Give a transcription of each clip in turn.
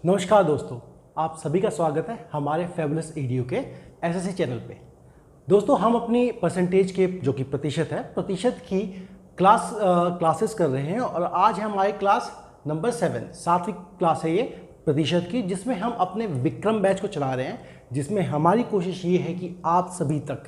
नमस्कार दोस्तों, आप सभी का स्वागत है हमारे फैबुलस ईडीयू के एसएससी चैनल पे। दोस्तों, हम अपनी परसेंटेज के जो कि प्रतिशत की क्लासेस कर रहे हैं और आज है हमारी क्लास नंबर 7, 7वीं क्लास है ये प्रतिशत की, जिसमें हम अपने विक्रम बैच को चला रहे हैं, जिसमें हमारी कोशिश ये है कि आप सभी तक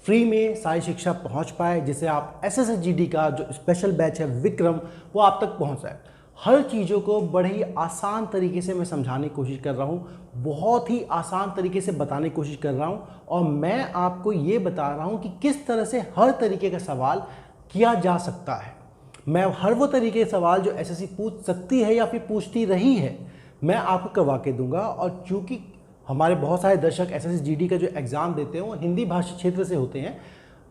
फ्री में सारी शिक्षा पहुंच पाए, जिससे आप एसएससी का जो स्पेशल बैच है विक्रम वो आप तक पहुंच जाए। हर चीज़ों को बड़े ही आसान तरीके से मैं समझाने की कोशिश कर रहा हूँ, बहुत ही आसान तरीके से बताने की कोशिश कर रहा हूँ और मैं आपको ये बता रहा हूँ कि किस तरह से हर तरीके का सवाल किया जा सकता है। मैं हर वो तरीके के सवाल जो एसएससी पूछ सकती है या फिर पूछती रही है, मैं आपको करवा के दूंगा। और चूँकि हमारे बहुत सारे दर्शक एसएससी जीडी का जो एग्ज़ाम देते हैं वो हिंदी भाषा क्षेत्र से होते हैं,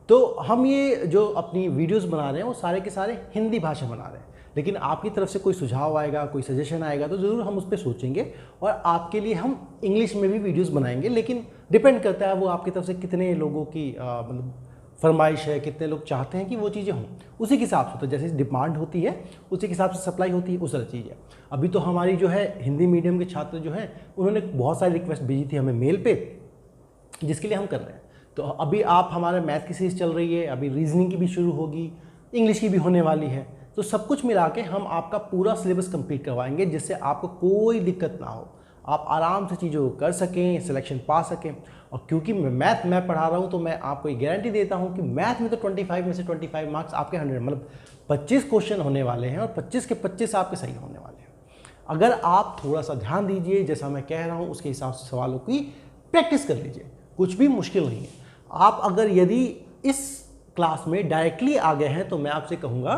तो हम ये जो अपनी वीडियोस बना रहे हैं वो सारे के सारे हिंदी भाषा बना रहे हैं। लेकिन आपकी तरफ से कोई सुझाव आएगा, कोई सजेशन आएगा तो ज़रूर हम उस पर सोचेंगे और आपके लिए हम इंग्लिश में भी वीडियोस बनाएंगे। लेकिन डिपेंड करता है वो आपकी तरफ से कितने लोगों की मतलब फरमाइश है, कितने लोग चाहते हैं कि वो चीज़ें हों, उसी के हिसाब से। तो जैसे डिमांड होती है उसी के हिसाब से सप्लाई होती है, उस तरह चीज़ है। अभी तो हमारी जो है हिंदी मीडियम के छात्र जो हैं उन्होंने बहुत सारी रिक्वेस्ट भेजी थी हमें मेल पे, जिसके लिए हम कर रहे हैं। तो अभी आप हमारे मैथ की सीरीज चल रही है, अभी रीजनिंग की भी शुरू होगी, इंग्लिश की भी होने वाली है। तो सब कुछ मिला के हम आपका पूरा सिलेबस कंप्लीट करवाएंगे, जिससे आपको कोई दिक्कत ना हो, आप आराम से चीज़ों को कर सकें, सिलेक्शन पा सकें। और क्योंकि मैथ मैं पढ़ा रहा हूँ तो मैं आपको ये गारंटी देता हूँ कि मैथ में तो 25 में से 25 मार्क्स आपके 100, मतलब 25 क्वेश्चन होने वाले हैं और 25 के 25 आपके सही होने वाले हैं। अगर आप थोड़ा सा ध्यान दीजिए, जैसा मैं कह रहा हूँ उसके हिसाब से सवालों की प्रैक्टिस कर लीजिए, कुछ भी मुश्किल नहीं है। आप अगर यदि इस क्लास में डायरेक्टली आ गए हैं तो मैं आपसे कहूँगा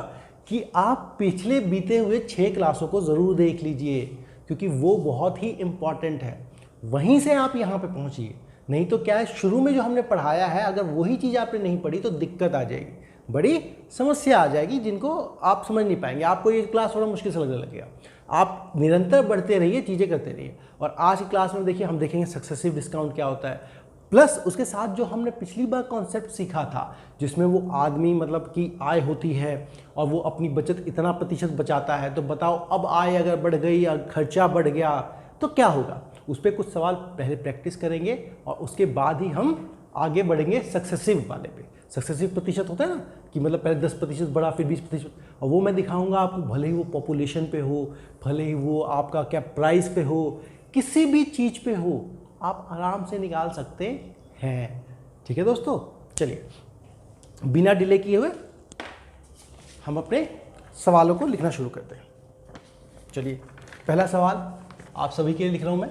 कि आप पिछले बीते हुए 6 क्लासों को ज़रूर देख लीजिए, क्योंकि वो बहुत ही इम्पॉर्टेंट है। वहीं से आप यहाँ पे पहुँचिए, नहीं तो क्या है, शुरू में जो हमने पढ़ाया है अगर वही चीज़ आपने नहीं पढ़ी तो दिक्कत आ जाएगी, बड़ी समस्या आ जाएगी, जिनको आप समझ नहीं पाएंगे। आपको ये क्लास थोड़ा मुश्किल से लगने लगेगा। आप निरंतर बढ़ते रहिए, चीज़ें करते रहिए। और आज की क्लास में देखिए हम देखेंगे सक्सेसिव डिस्काउंट क्या होता है, प्लस उसके साथ जो हमने पिछली बार कॉन्सेप्ट सीखा था, जिसमें वो आदमी मतलब कि आय होती है और वो अपनी बचत इतना प्रतिशत बचाता है, तो बताओ अब आय अगर बढ़ गई या खर्चा बढ़ गया तो क्या होगा। उस पर कुछ सवाल पहले प्रैक्टिस करेंगे और उसके बाद ही हम आगे बढ़ेंगे सक्सेसिव वाले पे। सक्सेसिव प्रतिशत होता है ना, कि मतलब पहले 10% बढ़ा फिर 20%, और वो मैं दिखाऊंगा आपको, भले ही वो पॉपुलेशन पे हो, भले ही वो आपका क्या प्राइस पे हो, किसी भी चीज़ पे हो, आप आराम से निकाल सकते हैं। ठीक है दोस्तों, चलिए बिना डिले किए हुए हम अपने सवालों को लिखना शुरू करते हैं। चलिए, पहला सवाल आप सभी के लिए लिख रहा हूं मैं।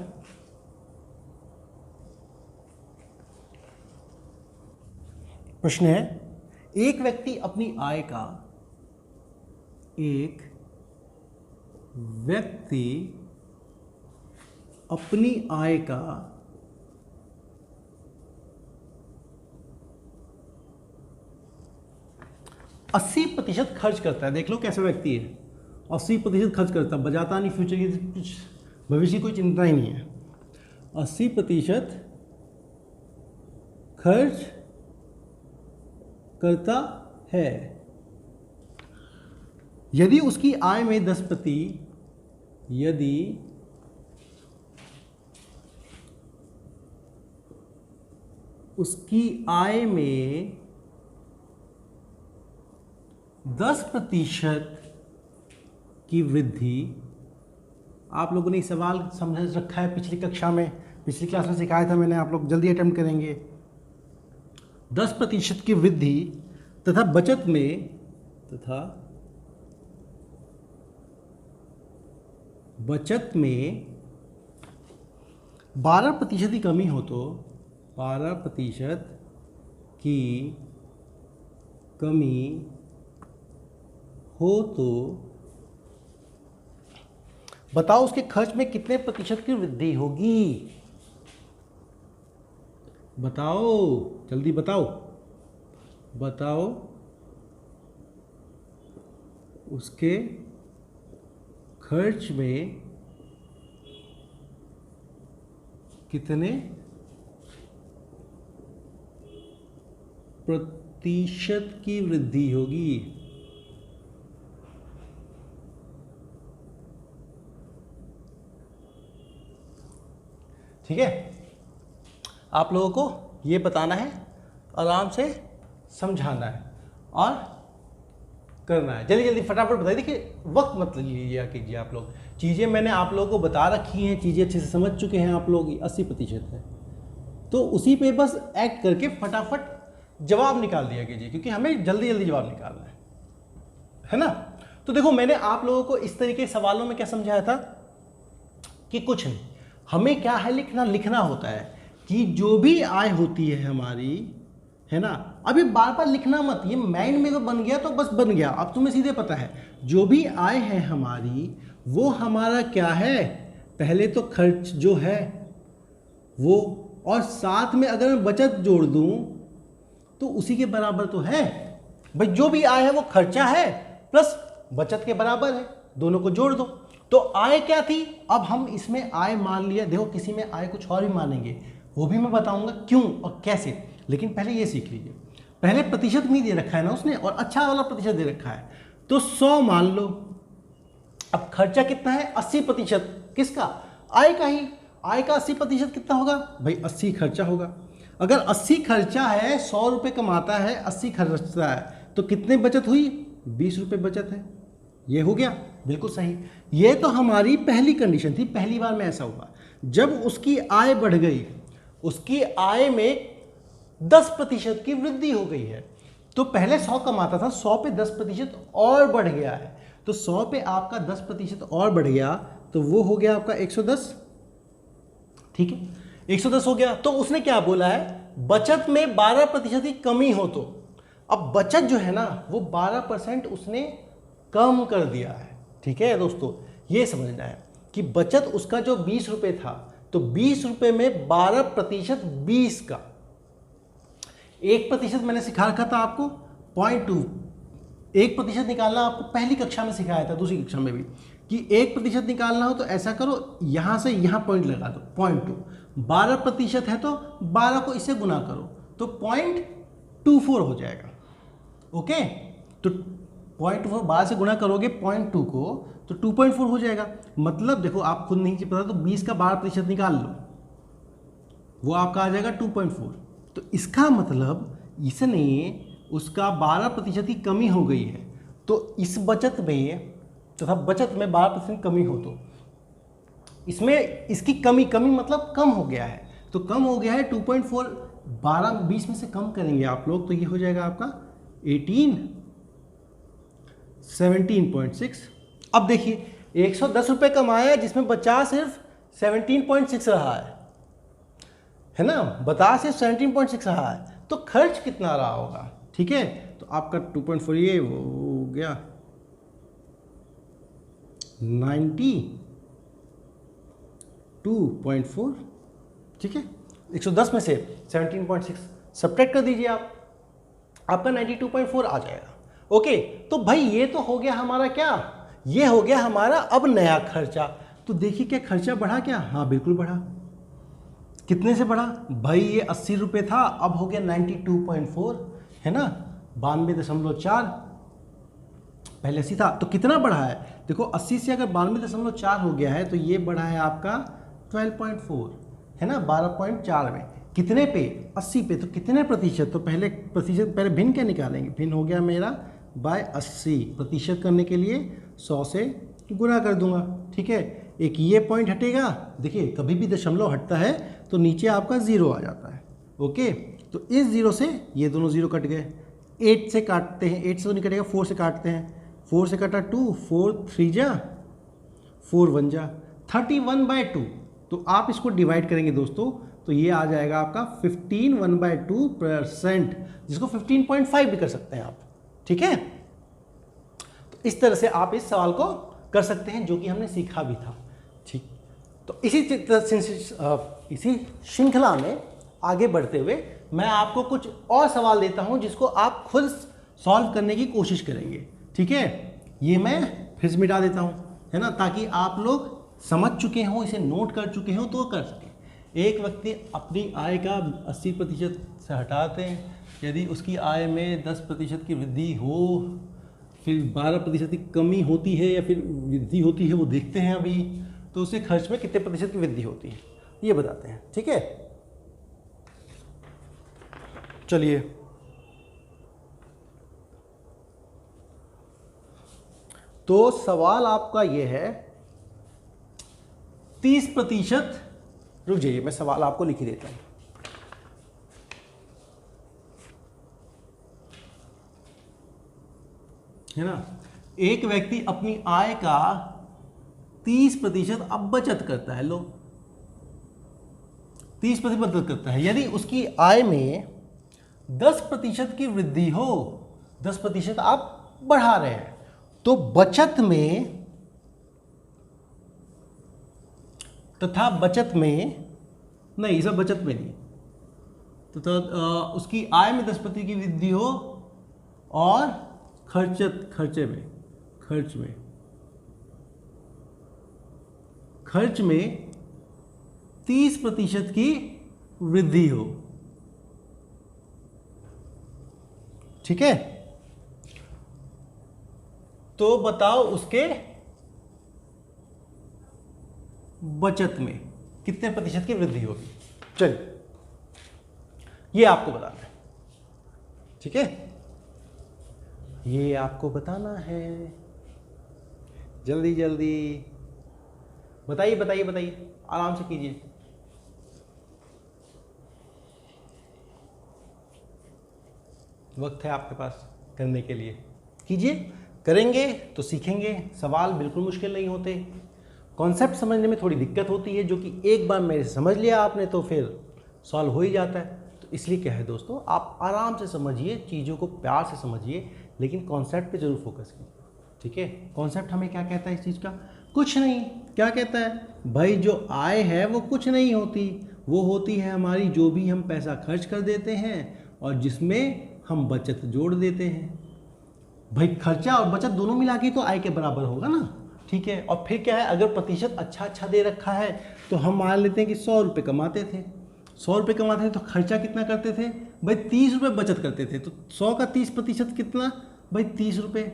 प्रश्न है, एक व्यक्ति अपनी आय का 80% खर्च करता है। देख लो कैसा व्यक्ति है, 80% खर्च करता है, बचाता नहीं, फ्यूचर की कुछ भविष्य की कोई चिंता ही नहीं है। 80% खर्च करता है। यदि उसकी आय में 10%, यदि उसकी आय में 10% की वृद्धि, आप लोगों ने सवाल समझ रखा है पिछली कक्षा में, पिछली क्लास में सिखाया था मैंने, आप लोग जल्दी अटेम्प्ट करेंगे। 10% की वृद्धि तथा बचत में 12% की कमी हो तो 12% की कमी हो तो बताओ उसके खर्च में कितने प्रतिशत की वृद्धि होगी। बताओ, जल्दी बताओ, बताओ उसके खर्च में कितने प्रतिशत की वृद्धि होगी। ठीक है, आप लोगों को ये बताना है, आराम से समझाना है और करना है। जल्दी जल्दी फटाफट बताइए। देखिए वक्त मत लिया कीजिए आप लोग, चीज़ें मैंने आप लोगों को बता रखी हैं, चीज़ें अच्छे से समझ चुके हैं आप लोग, 80% है, तो उसी पे बस एक्ट करके फटाफट जवाब निकाल दिया कीजिए, क्योंकि हमें जल्दी जल्दी जवाब निकालना है ना। तो देखो मैंने आप लोगों को इस तरीके सवालों में क्या समझाया था कि कुछ नहीं, हमें क्या है लिखना होता है कि जो भी आय होती है हमारी, है ना, अभी बार बार लिखना मत, ये माइंड में तो बन गया तो बस बन गया, अब तुम्हें सीधे पता है जो भी आय है हमारी वो हमारा क्या है, पहले तो खर्च जो है वो, और साथ में अगर मैं बचत जोड़ दूं तो उसी के बराबर तो है भाई, जो भी आय है वो खर्चा है प्लस बचत के बराबर है, दोनों को जोड़ दो। तो आय क्या थी, अब हम इसमें आय मान लिया, देखो किसी में आय कुछ और भी मानेंगे, वो भी मैं बताऊंगा क्यों और कैसे, लेकिन पहले ये सीख लीजिए। पहले प्रतिशत नहीं दे रखा है ना उसने, और अच्छा वाला प्रतिशत दे रखा है, तो 100 मान लो। अब खर्चा कितना है, 80%, किसका, आय का ही, आय का 80% कितना होगा भाई, 80 खर्चा होगा। अगर 80 खर्चा है, 100 रुपये कमाता है, 80 खर्चा है, तो कितने बचत हुई, 20 रुपये बचत है, ये हो गया बिल्कुल सही। ये तो हमारी पहली कंडीशन थी, पहली बार में ऐसा हुआ जब उसकी आय बढ़ गई, उसकी आय में 10% की वृद्धि हो गई है, तो पहले 100 कमाता था, 100 पे 10% और बढ़ गया है, तो 100 पे आपका 10% और बढ़ गया, तो वो हो गया आपका 110, ठीक है, 110 हो गया। तो उसने क्या बोला है, बचत में 12% की कमी हो, तो अब बचत जो है ना वो 12% उसने कम कर दिया है, ठीक है दोस्तों, ये समझना है कि बचत उसका जो 20 रुपये था, तो 20 रुपये में 12% 20 का, 1% मैंने सिखा रखा था आपको 0.2, 1% निकालना आपको पहली कक्षा में सिखाया था, दूसरी कक्षा में भी, कि 1% निकालना हो तो ऐसा करो, यहाँ से यहाँ पॉइंट लगा दो 0.2, 12% है तो 12 को इससे गुना करो तो 0.24 हो जाएगा, ओके। तो 0.24 12 से गुना करोगे 0.2 को तो 2.4 हो जाएगा। मतलब देखो आप खुद नहीं पता तो 20 का 12% निकाल लो, वो आपका आ जाएगा 2.4। तो इसका मतलब इसने उसका 12% की कमी हो गई है, तो इस बचत में तथा बचत में 12% कमी हो, तो इसमें इसकी कमी मतलब कम हो गया है, तो कम हो गया है 2.4, 12 20 में से कम करेंगे आप लोग तो ये हो जाएगा आपका 17.6। अब देखिए 110 रुपये कमाया जिसमें बचा सिर्फ 17.6 रहा है ना, बता सिर्फ 17.6 रहा है, तो खर्च कितना रहा होगा, ठीक है। तो आपका 2.4 ये हो गया 92.4, ठीक है। 110 में से 17.6 सब्ट्रैक्ट कर दीजिए आप, आपका 92.4 आ जाएगा, ओके। तो भाई ये तो हो गया हमारा क्या, ये हो गया हमारा अब नया खर्चा। तो देखिए क्या खर्चा बढ़ा क्या, हाँ बिल्कुल बढ़ा। कितने से बढ़ा भाई, ये 80 रुपये था, अब हो गया 92.4, है ना, 92.4, पहले 80 था, तो कितना बढ़ा है, देखो 80 से अगर 92.4 हो गया है तो ये बढ़ा है आपका 12.4, है ना, 12.4 में, कितने पे, 80 पे, तो कितने प्रतिशत, तो पहले प्रतिशत, पहले भिन्न क्या निकालेंगे, भिन्न हो गया मेरा बाय 80, प्रतिशत करने के लिए 100 से गुना कर दूंगा, ठीक है। एक ये पॉइंट हटेगा, देखिए कभी भी दशमलव हटता है तो नीचे आपका 0 आ जाता है, ओके। तो इस 0 से ये दोनों 0 कट गए, 8 से काटते हैं, 8 से तो नहीं कटेगा, 4 से काटते हैं, 4 से कटा 2, 4 3 जा 4 1 जा 31/2। तो आप इसको डिवाइड करेंगे दोस्तों, तो ये आ जाएगा आपका 15 1/2%, जिसको 15.5 भी कर सकते हैं आप, ठीक है। तो इस तरह से आप इस सवाल को कर सकते हैं, जो कि हमने सीखा भी था, ठीक। तो इसी श्रृंखला में आगे बढ़ते हुए मैं आपको कुछ और सवाल देता हूं जिसको आप खुद सॉल्व करने की कोशिश करेंगे, ठीक है। ये मैं फिर से मिटा देता हूं, है ना, ताकि आप लोग समझ चुके हों, इसे नोट कर चुके हों तो कर सकें। एक व्यक्ति अपनी आय का 80% से हटाते हैं, यदि उसकी आय में 10% की वृद्धि हो, फिर 12% की कमी होती है या फिर वृद्धि होती है, वो देखते हैं अभी, तो उससे खर्च में कितने प्रतिशत की वृद्धि होती है। ये बताते हैं, ठीक है। चलिए, तो सवाल आपका ये है 30%। रुक जाइए, मैं सवाल आपको लिख ही देता हूं। है ना, एक व्यक्ति अपनी आय का 30% अब बचत करता है। लो, 30% बचत करता है। यदि उसकी आय में 10% की वृद्धि हो, 10% आप बढ़ा रहे हैं, तो बचत में तथा बचत में नहीं, सब बचत में नहीं, तो उसकी आय में 10% की वृद्धि हो और खर्च में 30% की वृद्धि हो, ठीक है। तो बताओ उसके बचत में कितने प्रतिशत की वृद्धि होगी। चलिए, ये आपको बताना है, ठीक है, ये आपको बताना है। जल्दी जल्दी बताइए बताइए बताइए, आराम से कीजिए। वक्त है आपके पास करने के लिए, कीजिए। करेंगे तो सीखेंगे। सवाल बिल्कुल मुश्किल नहीं होते, कॉन्सेप्ट समझने में थोड़ी दिक्कत होती है, जो कि एक बार मेरे से समझ लिया आपने तो फिर सॉल्व हो ही जाता है। तो इसलिए क्या है दोस्तों, आप आराम से समझिए, चीज़ों को प्यार से समझिए, लेकिन कॉन्सेप्ट पे जरूर फोकस कीजिए, ठीक है। कॉन्सेप्ट हमें क्या कहता है इस चीज़ का? कुछ नहीं। क्या कहता है भाई? जो आय है वो कुछ नहीं होती, वो होती है हमारी जो भी हम पैसा खर्च कर देते हैं और जिसमें हम बचत जोड़ देते हैं। भाई खर्चा और बचत दोनों मिला के तो आय के बराबर होगा ना, ठीक है। और फिर क्या है, अगर प्रतिशत अच्छा दे रखा है तो हम मान लेते हैं कि 100 रुपये कमाते थे, 100 रुपये कमाते थे तो खर्चा कितना करते थे भाई? 30 रुपये बचत करते थे। तो 100 का 30% कितना भाई? 30 रुपये।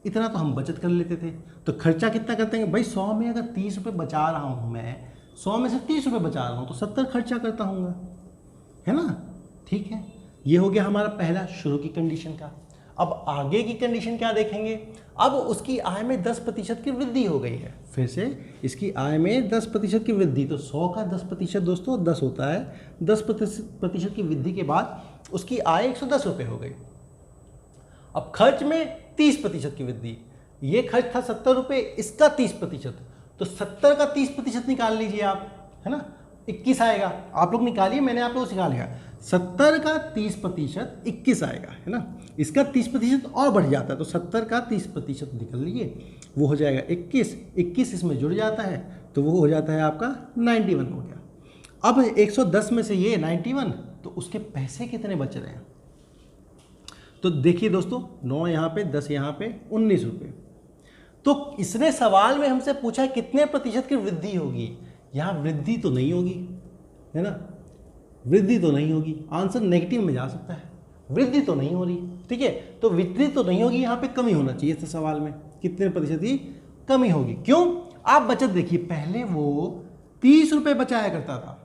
इतना तो हम बचत कर लेते थे। तो खर्चा कितना करते हैं भाई? 100 में अगर 30 रुपये बचा रहा हूँ मैं, 100 में से 30 रुपये बचा रहा हूँ तो 70 खर्चा करता हूँगा, है ना, ठीक है। ये हो गया हमारा पहला शुरू की कंडीशन का। अब आगे की कंडीशन क्या देखेंगे? अब उसकी आय में 10% की वृद्धि हो गई है। फिर से इसकी आय में 10% की वृद्धि, तो 100 का 10% दोस्तों 10 होता है। 10% की वृद्धि के बाद उसकी आय 110 रुपये हो गई। अब खर्च में 30% की वृद्धि, ये खर्च था 70 रुपये, इसका 30%, तो 70 का 30% निकाल लीजिए आप, है ना, 21 आएगा। आप लोग निकालिए, मैंने आप लोग को सिखा लिया। 70 का 30% 21 आएगा, है ना। इसका 30% और बढ़ जाता है, तो 70 का 30% निकल लीजिए, वो हो जाएगा 21। 21 इसमें जुड़ जाता है तो वो हो जाता है आपका 91 हो गया। अब 110 में से ये 91, तो उसके पैसे कितने बच रहे हैं? तो देखिए दोस्तों, 9 यहाँ पे, 10 यहाँ पे, 19 रुपये। तो इसने सवाल में हमसे पूछा है कितने प्रतिशत की वृद्धि होगी। यहाँ वृद्धि तो नहीं होगी, है ना, वृद्धि तो नहीं होगी। आंसर नेगेटिव में जा सकता है, वृद्धि तो नहीं हो रही, ठीक है। तो वृद्धि तो नहीं होगी, यहाँ पे कमी होना चाहिए था सवाल में, कितने प्रतिशत की कमी होगी। क्यों? आप बचत देखिए, पहले वो 30 रुपये बचाया करता था,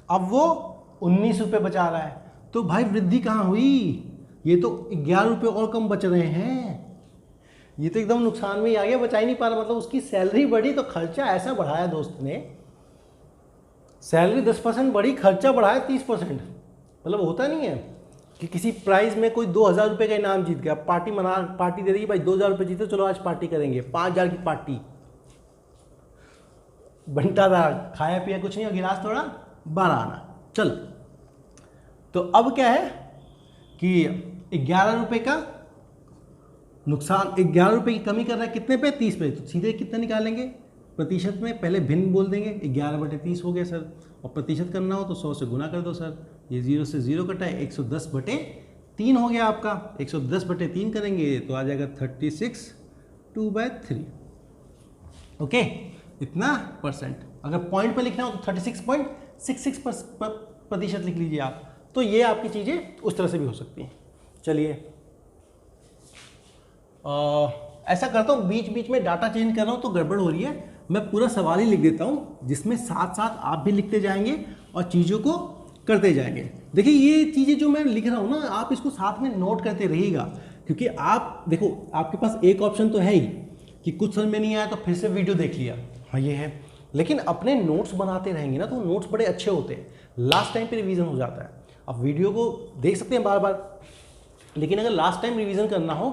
अब वो 19 रुपये बचा रहा है, तो भाई वृद्धि कहाँ हुई? ये तो 11 रुपये और कम बच रहे हैं, ये तो एकदम नुकसान में ही आ गया, बचा ही नहीं पा रहा। मतलब उसकी सैलरी बढ़ी तो खर्चा ऐसा बढ़ाया दोस्त ने, सैलरी 10% बढ़ी, खर्चा बढ़ाया 30%। मतलब होता नहीं है कि किसी प्राइज में कोई 2000 रुपये का इनाम जीत गया, पार्टी दे देगी भाई, 2000 रुपये जीते, चलो आज पार्टी करेंगे, 5000 की पार्टी बनता था, खाया पिया कुछ नहीं और गिलास थोड़ा 12 आना, चल। तो अब क्या है कि 11 रुपये का नुकसान, 11 रुपये की कमी कर रहा है, कितने पे? 30 पे। तो सीधे कितना निकालेंगे प्रतिशत में? पहले भिन्न बोल देंगे, 11/30 हो गया सर, और प्रतिशत करना हो तो 100 से गुना कर दो सर, ये 0 से 0 कटा है, 110/3 हो गया आपका। 110/3 करेंगे तो आ जाएगा 36 2/3, ओके। इतना परसेंट, अगर पॉइंट पे लिखना हो तो 36.66% लिख लीजिए आप। तो ये आपकी चीज़ें उस तरह से भी हो सकती हैं। चलिए, ऐसा करता हूँ, बीच बीच में डाटा चेंज कर रहा हूँ तो गड़बड़ हो रही है, मैं पूरा सवाल ही लिख देता हूँ, जिसमें साथ साथ आप भी लिखते जाएंगे और चीज़ों को करते जाएंगे। देखिए ये चीज़ें जो मैं लिख रहा हूँ ना, आप इसको साथ में नोट करते रहिएगा, क्योंकि आप देखो आपके पास एक ऑप्शन तो है ही कि कुछ समझ में नहीं आया तो फिर से वीडियो देख लिया, हाँ ये है, लेकिन अपने नोट्स बनाते रहेंगे ना तो नोट्स बड़े अच्छे होते हैं, लास्ट टाइम पे रिवीजन हो जाता है। आप वीडियो को देख सकते हैं बार बार, लेकिन अगर लास्ट टाइम रिवीजन करना हो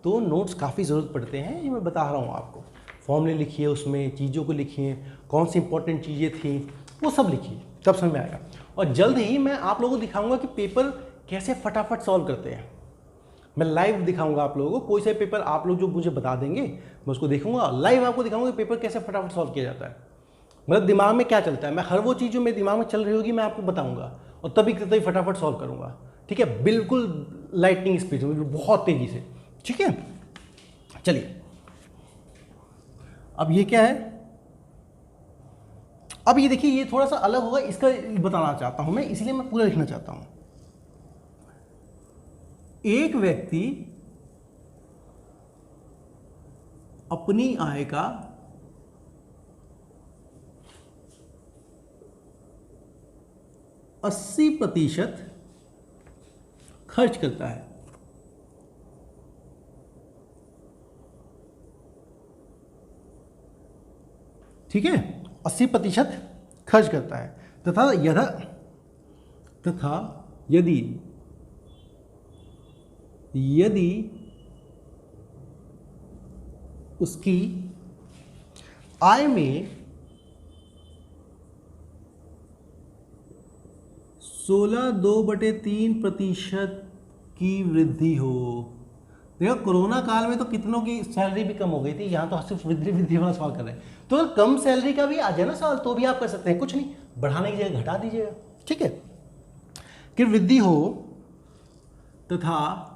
तो नोट्स काफ़ी ज़रूरत पड़ते हैं। ये मैं बता रहा हूँ आपको, फॉर्मूले लिखिए, उसमें चीज़ों को लिखिए, कौन सी इंपॉर्टेंट चीज़ें थी वो सब लिखिए, तब समझ में आएगा। और जल्द ही मैं आप लोगों को दिखाऊंगा कि पेपर कैसे फटाफट सॉल्व करते हैं। मैं लाइव दिखाऊंगा आप लोगों को, कोई से पेपर आप लोग जो मुझे बता देंगे मैं उसको देखूंगा, लाइव आपको दिखाऊंगा कि पेपर कैसे फटाफट सॉल्व किया जाता है, मतलब दिमाग में क्या चलता है। मैं हर वो चीज़ जो मेरे दिमाग में चल रही होगी मैं आपको बताऊंगा और तभी फटाफट सॉल्व करूंगा, ठीक है, बिल्कुल लाइटनिंग स्पीड में, बहुत तेज़ी से, ठीक है। चलिए अब ये क्या है, अब ये देखिए ये थोड़ा सा अलग होगा, इसका बताना चाहता हूं मैं, इसलिए मैं पूरा लिखना चाहता हूं। एक व्यक्ति अपनी आय का 80% खर्च करता है, ठीक है, 80% खर्च करता है, तथा यदि उसकी आय में 16.2% की वृद्धि हो। देखो कोरोना काल में तो कितनों की सैलरी भी कम हो गई थी, यहाँ तो सिर्फ वृद्धि वाला सवाल कर रहे हैं। तो अगर कम सैलरी का भी आ जाए ना सवाल तो भी आप कर सकते हैं, कुछ नहीं, बढ़ाने की जगह घटा दीजिएगा, ठीक है, कि वृद्धि हो तथा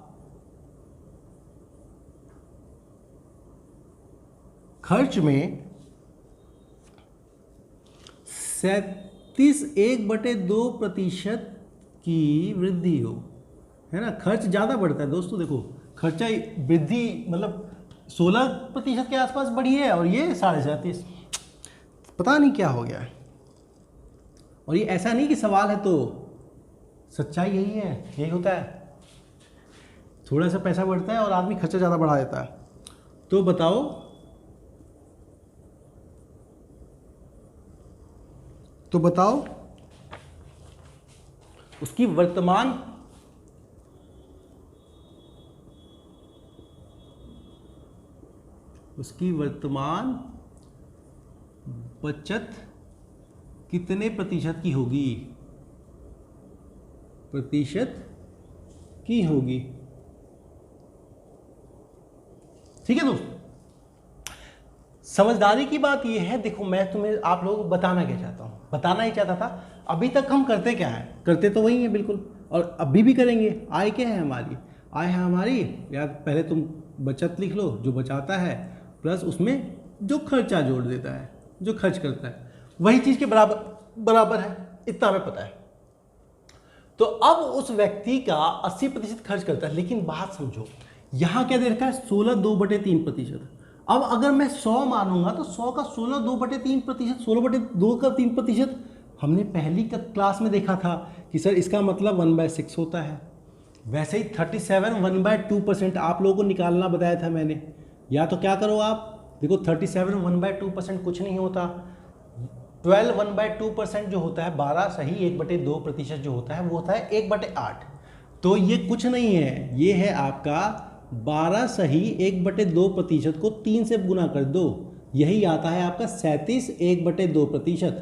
खर्च में 37.1/2% की वृद्धि हो, है ना। खर्च ज़्यादा बढ़ता है दोस्तों, देखो खर्चा वृद्धि मतलब 16% के आसपास बढ़ी है और ये 37.5, पता नहीं क्या हो गया है। और ये ऐसा नहीं कि सवाल है तो सच्चाई यही है, यही होता है, थोड़ा सा पैसा बढ़ता है और आदमी खर्चा ज़्यादा बढ़ा देता है। तो बताओ उसकी वर्तमान बचत कितने प्रतिशत की होगी, ठीक है दोस्तों। समझदारी की बात यह है, देखो मैं तुम्हें आप लोगों को बताना क्या चाहता हूं, बताना ही चाहता था। अभी तक हम करते क्या है, करते तो वही है बिल्कुल, और अभी भी करेंगे। आय क्या है हमारी, आय है हमारी, या पहले तुम बचत लिख लो, जो बचाता है प्लस उसमें जो खर्चा जोड़ देता है, जो खर्च करता है, वही चीज़ के बराबर है, इतना हमें पता है। तो अब उस व्यक्ति का 80% खर्च करता है, लेकिन बात समझो, यहाँ क्या दे रखा है 16.2/3%। अब अगर मैं 100 मानूंगा तो 100 का 16.2/3%, 16/2 का 3% हमने पहली क्लास में देखा था कि सर इसका मतलब 1/6 होता है। वैसे ही 37 1/2% आप लोगों को निकालना बताया था मैंने, या तो क्या करो आप देखो 37 1/2% कुछ नहीं होता, 12 1/2% जो होता है 12 सही 1/2% जो होता है वो होता है 1/8। तो ये कुछ नहीं है, ये है आपका 12 सही 1/2% को 3 से गुना कर दो, यही आता है आपका 37 1/2%,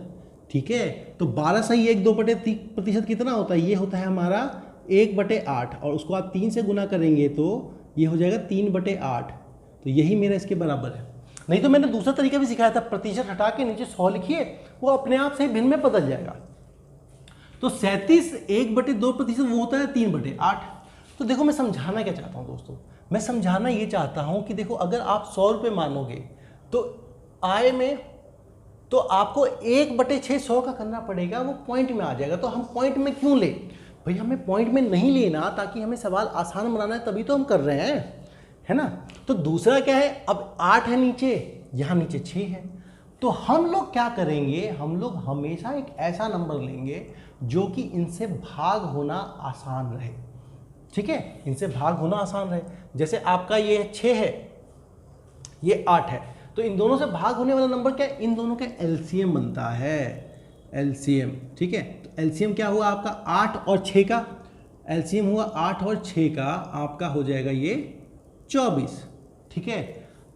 ठीक है। तो 12 सही 1/2% कितना होता है, ये होता है हमारा 1/8, और उसको आप 3 से गुना करेंगे तो ये हो जाएगा 3/8। तो यही मेरा इसके बराबर है। नहीं तो मैंने दूसरा तरीका भी सिखाया था, प्रतिशत हटा के नीचे 100 लिखिए, वो अपने आप से भिन्न में बदल जाएगा। तो 37 1/2% वो होता है 3/8। तो देखो मैं समझाना क्या चाहता हूँ दोस्तों, मैं समझाना ये चाहता हूँ कि देखो अगर आप 100 रुपये मानोगे तो आय में तो आपको 1/6 100 का करना पड़ेगा, वो पॉइंट में आ जाएगा। तो हम पॉइंट में क्यों ले भाई, हमें पॉइंट में नहीं लेना, ताकि हमें सवाल आसान बनाना है, तभी तो हम कर रहे हैं, है ना। तो दूसरा क्या है, अब 8 है नीचे, यहाँ नीचे 6 है, तो हम लोग क्या करेंगे, हम लोग हमेशा एक ऐसा नंबर लेंगे जो कि इनसे भाग होना आसान रहे। ठीक है, इनसे भाग होना आसान रहे। जैसे आपका ये 6 है, ये 8 है, तो इन दोनों से भाग होने वाला नंबर क्या है, इन दोनों का एलसीएम बनता है, एलसीएम। ठीक है, तो एलसीएम क्या हुआ आपका 8 और 6 का, एलसीएम हुआ 8 और 6 का, आपका हो जाएगा ये 24। ठीक है,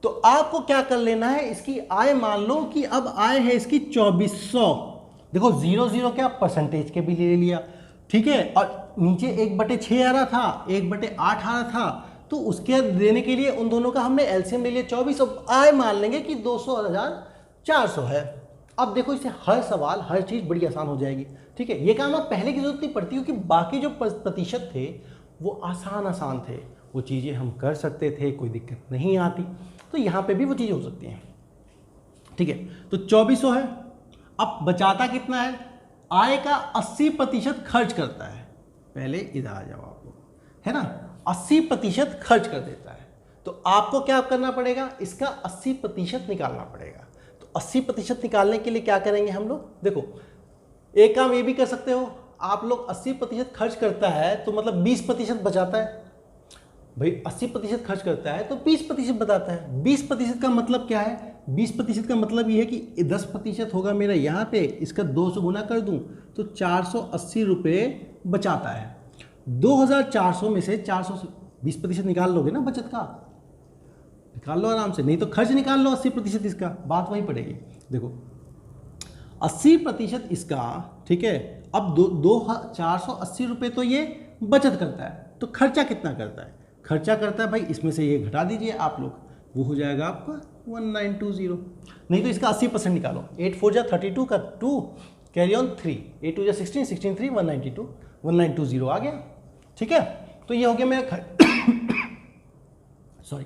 तो आपको क्या कर लेना है, इसकी आय मान लो कि अब आय है इसकी 2400। देखो 0 क्या परसेंटेज के भी ले लिया। ठीक है, और नीचे 1/6 आ रहा था, 1/8 आ रहा था, तो उसके देने के लिए उन दोनों का हमने एलसीएम ले लिया 24। अब आय मान लेंगे कि 200,400 है। अब देखो इससे हर सवाल हर चीज़ बड़ी आसान हो जाएगी। ठीक है, ये काम आप पहले की जरूरत नहीं पड़ती, क्योंकि बाकी जो प्रतिशत थे वो आसान थे, वो चीज़ें हम कर सकते थे, कोई दिक्कत नहीं आती। तो यहाँ पे भी वो चीज़ हो सकती हैं। ठीक है, तो 2400 है। अब बचाता कितना है, आय का 80% खर्च करता है। पहले इधर आ जाओ आप लोग, है ना, 80% खर्च कर देता है। तो आपको क्या करना पड़ेगा, इसका 80% निकालना पड़ेगा। तो 80% निकालने के लिए क्या करेंगे हम लोग, देखो एक काम ये भी कर सकते हो आप लोग, 80% खर्च करता है तो मतलब 20% बचाता है। भाई 80% खर्च करता है तो 20% बताता है। 20% का मतलब क्या है, 20% का मतलब ये है कि 10% होगा मेरा यहाँ पे, इसका 200 गुना कर दूं तो 480 रुपये बचाता है। 2400 में से 420% निकाल लोगे ना बचत का, निकाल लो आराम से, नहीं तो खर्च निकाल लो 80% इसका, बात वही पड़ेगी। देखो 80% इसका, ठीक है, अब 480 रुपये तो ये बचत करता है, तो खर्चा कितना करता है, खर्चा करता है भाई इसमें से ये घटा दीजिए आप लोग, वो हो जाएगा आपका 1920। नहीं तो इसका 80% निकालो, 8 4 जा 32 का 2 कैरी ऑन 3, 8 2 जा 16, 16 3 192, 1920 आ गया। ठीक है, तो ये हो गया मेरा सॉरी।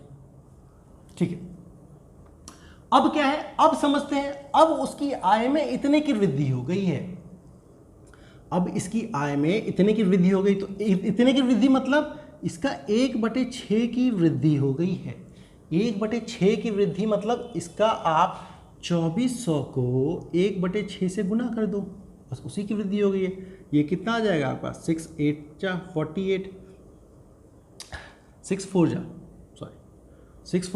ठीक है, अब क्या है, अब समझते हैं, अब उसकी आय में इतने की वृद्धि हो गई है। अब इसकी आय में इतने की वृद्धि हो गई, तो इतने की वृद्धि मतलब इसका 1/6 की वृद्धि हो गई है। 1/6 की वृद्धि मतलब इसका आप 2400 को 1/6 से गुना कर दो, बस उसी की वृद्धि हो गई है। ये कितना आ जाएगा आपका 6 8 जा 48, 6 4 जा 48, 6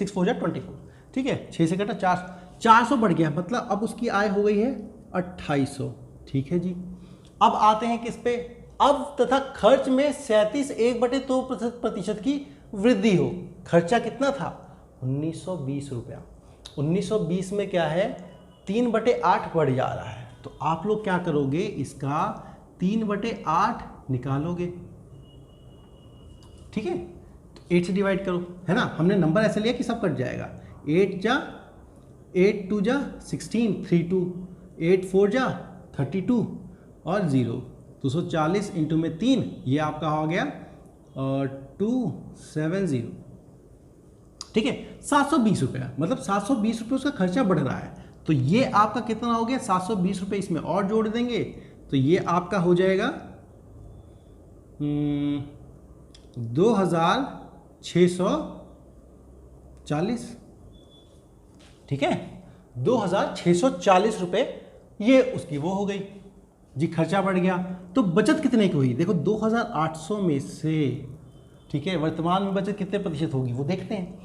4 जा 24। ठीक है, 6 से कटा 400 बढ़ गया, मतलब अब उसकी आय हो गई है 2800। ठीक है जी, अब आते हैं किस पे, अब तथा खर्च में 37 1/2% की वृद्धि हो। खर्चा कितना था 1920 रुपया, 1920 में क्या है 3/8 बढ़ जा रहा है, तो आप लोग क्या करोगे, इसका 3/8 निकालोगे। ठीक है, 8 से डिवाइड करो, है ना, हमने नंबर ऐसे लिया कि सब कट जाएगा। 8 2 जा 16, 3 2, 8 4 जा 32 और 0, 240 इंटू में 3, ये आपका हो गया 270। ठीक है, 720 रुपया, मतलब 720 रुपये उसका खर्चा बढ़ रहा है। तो ये आपका कितना हो गया 720 रुपये, इसमें और जोड़ देंगे तो ये आपका हो जाएगा 2640। ठीक है, 2640 रुपये ये उसकी वो हो गई जी, खर्चा बढ़ गया। तो बचत कितने की हुई, देखो 2800 में से, ठीक है, वर्तमान में बचत कितने प्रतिशत होगी वो देखते हैं।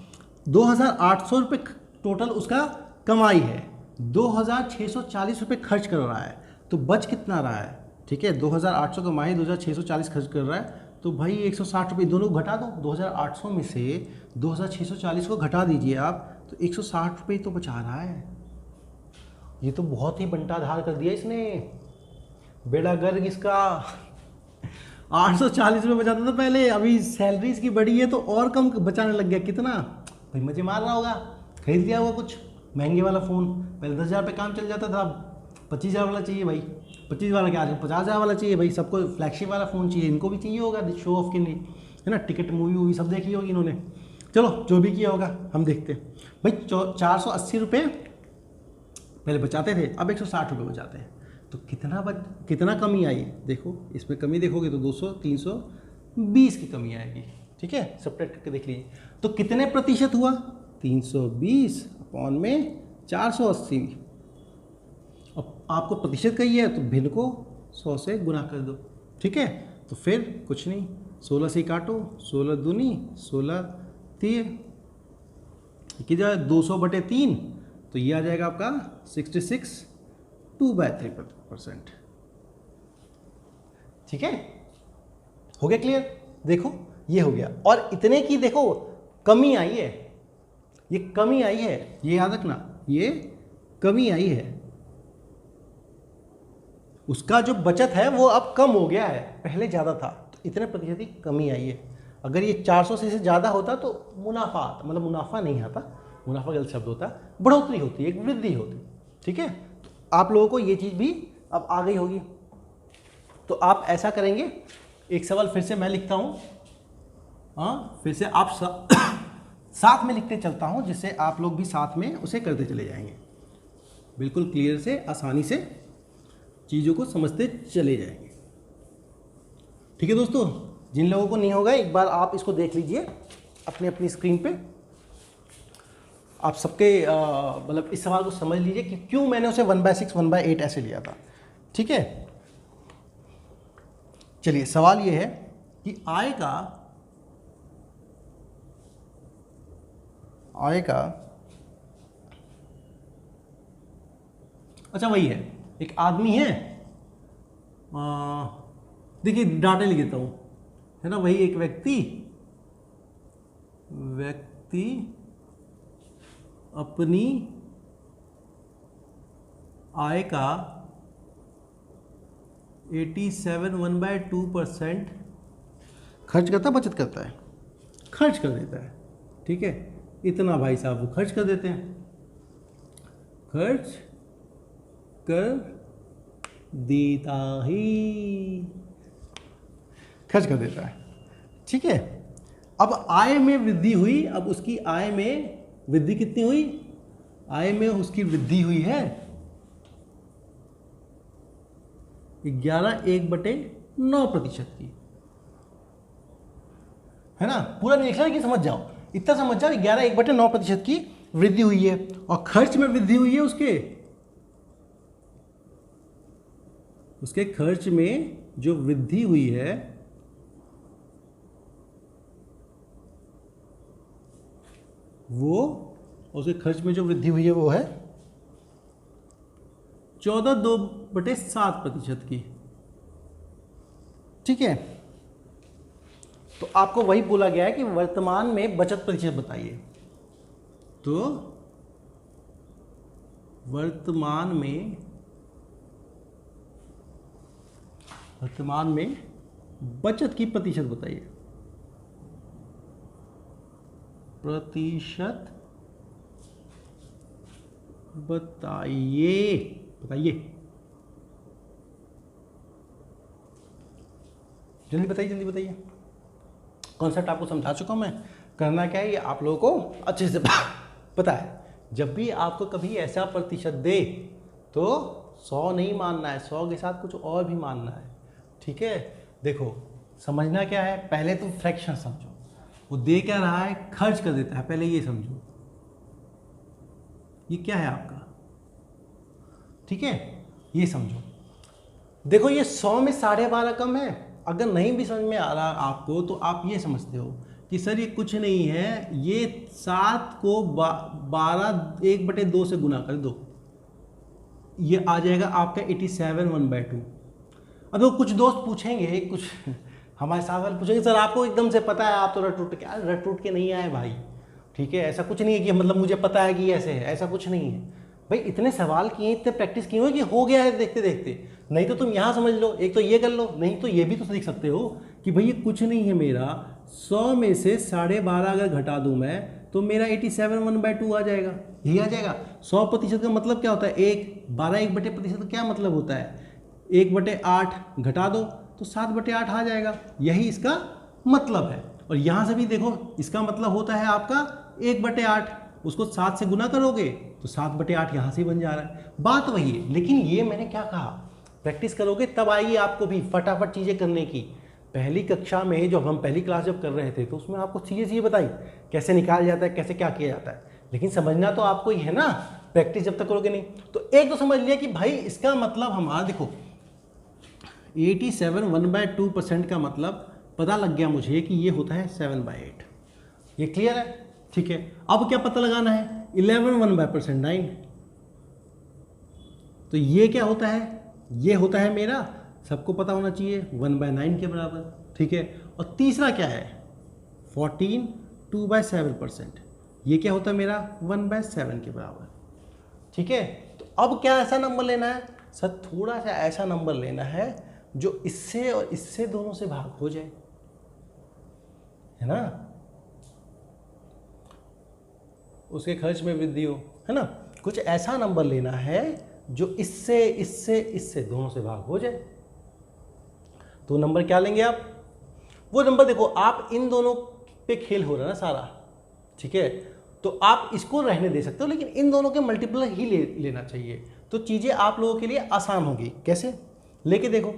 2800 रुपये टोटल उसका कमाई है, 2640 रुपये खर्च कर रहा है, तो बच कितना रहा है। ठीक है, 2800 कमाई, 2640 खर्च कर रहा है, तो भाई 160 रुपये दोनों घटा दो। 2800 में से 2640 को घटा दीजिए आप, तो 160 रुपये तो बचा रहा है। ये तो बहुत ही बंटाधार कर दिया इसने, बेड़ा गर्ग इसका। 840 रुपये बचाता था पहले, अभी सैलरी इसकी बढ़ी है तो और कम बचाने लग गया। कितना भाई मजे मार रहा होगा, खरीद लिया होगा कुछ महंगे वाला फ़ोन। पहले 10,000 पे काम चल जाता था, अब 25,000 वाला चाहिए भाई, 25 वाला क्या, 50,000 वाला चाहिए भाई। सबको फ्लैगशिप वाला फ़ोन चाहिए, इनको भी चाहिए होगा शो ऑफ के लिए, है ना। टिकट मूवी वूवी सब देखी होगी इन्होंने। चलो जो भी किया होगा हम देखते हैं भाई। 480 रुपये पहले बचाते थे, अब 160 रुपये बचाते हैं, तो कितना कमी आई देखो। इसमें कमी देखोगे तो 320 की कमी आएगी। ठीक है, सब्ट्रैक्ट करके देख लीजिए, तो कितने प्रतिशत हुआ 320 अपॉन में 480। अब आपको प्रतिशत कही है तो भिन्न को 100 से गुना कर दो, ठीक है। तो फिर कुछ नहीं, 16 से काटो, 16 दूनी 16 तीय कितना 200/3, तो ये आ जाएगा आपका 66 2/3%, ठीक है। हो गया क्लियर? देखो ये हो गया, और इतने की देखो कमी आई है, ये कमी आई है, ये याद रखना, ये कमी आई है, उसका जो बचत है वो अब कम हो गया है, पहले ज़्यादा था, तो इतने प्रतिशत की कमी आई है। अगर ये 400 से ज़्यादा होता तो मुनाफा आता, मतलब मुनाफा नहीं आता, मुनाफा गलत शब्द होता, बढ़ोतरी होती, एक वृद्धि होती, ठीक है। तो आप लोगों को ये चीज़ भी अब आ गई होगी। तो आप ऐसा करेंगे, एक सवाल फिर से मैं लिखता हूँ, हाँ फिर से आप साथ में लिखते चलता हूँ, जिससे आप लोग भी साथ में उसे करते चले जाएंगे, बिल्कुल क्लियर से, आसानी से चीज़ों को समझते चले जाएंगे, ठीक है दोस्तों। जिन लोगों को नहीं होगा एक बार आप इसको देख लीजिए अपनी अपनी स्क्रीन पे, आप सबके मतलब इस सवाल को समझ लीजिए कि क्यों मैंने उसे 1/6 1/8 ऐसे लिया था, ठीक है। चलिए सवाल ये है कि आय का अच्छा वही है, एक आदमी है, देखिए डाटा लिख देता हूं, है ना, वही एक व्यक्ति अपनी आय का 87 1/2% खर्च करता, बचत करता है, खर्च कर देता है, ठीक है। इतना भाई साहब वो खर्च कर देते हैं, खर्च कर देता है, ठीक है। अब आय में वृद्धि हुई, अब उसकी आय में वृद्धि कितनी हुई, आय में उसकी वृद्धि हुई है 11 1/9% की, है ना। पूरा नहीं लिखना कि समझ जाओ, इतना समझ जाओ, 11 1/9% की वृद्धि हुई है, और खर्च में वृद्धि हुई है उसके खर्च में जो वृद्धि हुई है वो, उसके खर्च में जो वृद्धि हुई है वो है 14.2/7% की, ठीक है। तो आपको वही बोला गया है कि वर्तमान में बचत प्रतिशत बताइए, तो वर्तमान में बचत की प्रतिशत बताइए, बताइए जल्दी बताइए। कॉन्सेप्ट आपको समझा चुका हूं मैं, करना क्या है ये आप लोगों को अच्छे से पता है। जब भी आपको कभी ऐसा प्रतिशत दे तो 100 नहीं मानना है, 100 के साथ कुछ और भी मानना है, ठीक है। देखो समझना क्या है, पहले तुम फ्रैक्शन समझो, वो दे क्या रहा है, खर्च कर देता है, पहले ये समझो, ये क्या है आपका, ठीक है, ये समझो। देखो ये 100 में 12.5 कम है, अगर नहीं भी समझ में आ रहा आपको तो आप ये समझते हो कि सर ये कुछ नहीं है, ये 7 को 12 1/2 से गुना कर दो, ये आ जाएगा आपका 87 1/2। अब वो कुछ दोस्त पूछेंगे, कुछ हमारे साथ वाले पूछेंगे सर आपको एकदम से पता है, आप तो रट रूट के नहीं आए भाई, ठीक है। ऐसा कुछ नहीं है कि मतलब मुझे पता है कि ऐसे है, ऐसा कुछ नहीं है भाई। इतने सवाल किए, इतने प्रैक्टिस किए हो कि हो गया है देखते देखते। नहीं तो तुम यहाँ समझ लो, एक तो ये कर लो, नहीं तो ये भी तो सीख सकते हो कि भाई ये कुछ नहीं है मेरा, 100 में से 12.5 अगर घटा दूँ मैं तो मेरा 87 1/2 आ जाएगा, यही आ जाएगा। 100% का मतलब क्या होता है, 12 1/% का क्या मतलब होता है, 1/8 घटा दो तो 7/8 आ जाएगा, यही इसका मतलब है। और यहाँ से भी देखो इसका मतलब होता है आपका 1/8, उसको 7 से गुना करोगे तो 7/8 यहाँ से बन जा रहा है, बात वही है। लेकिन ये मैंने क्या कहा, प्रैक्टिस करोगे तब आएगी आपको भी फटाफट चीज़ें करने की। पहली कक्षा में जब हम पहली क्लास जब कर रहे थे तो उसमें आपको चीज़ें बताई कैसे निकाल जाता है, कैसे क्या किया जाता है, लेकिन समझना तो आपको ही है ना। प्रैक्टिस जब तक करोगे नहीं। तो एक तो समझ लिया कि भाई इसका मतलब हमारा देखो 87 1/2% का मतलब पता लग गया मुझे कि ये होता है 7/8। ये क्लियर है? ठीक है, अब क्या पता लगाना है? 11 1/% 9। तो ये क्या होता है? ये होता है मेरा, सबको पता होना चाहिए, 1/9 के बराबर। ठीक है, और तीसरा क्या है? 14 2/7%। ये क्या होता है मेरा? 1/7 के बराबर। ठीक है, तो अब क्या ऐसा नंबर लेना है सर? थोड़ा सा ऐसा नंबर लेना है जो इससे और इससे दोनों से भाग हो जाए, है ना, उसके खर्च में वृद्धि हो, है ना। कुछ ऐसा नंबर लेना है जो इससे इससे इससे दोनों से भाग हो जाए। तो नंबर क्या लेंगे आप? वो नंबर देखो, आप इन दोनों पे खेल हो रहा है ना सारा, ठीक है, तो आप इसको रहने दे सकते हो, लेकिन इन दोनों के मल्टीपल ही लेना चाहिए। तो चीज़ें आप लोगों के लिए आसान होगी। कैसे? लेके देखो,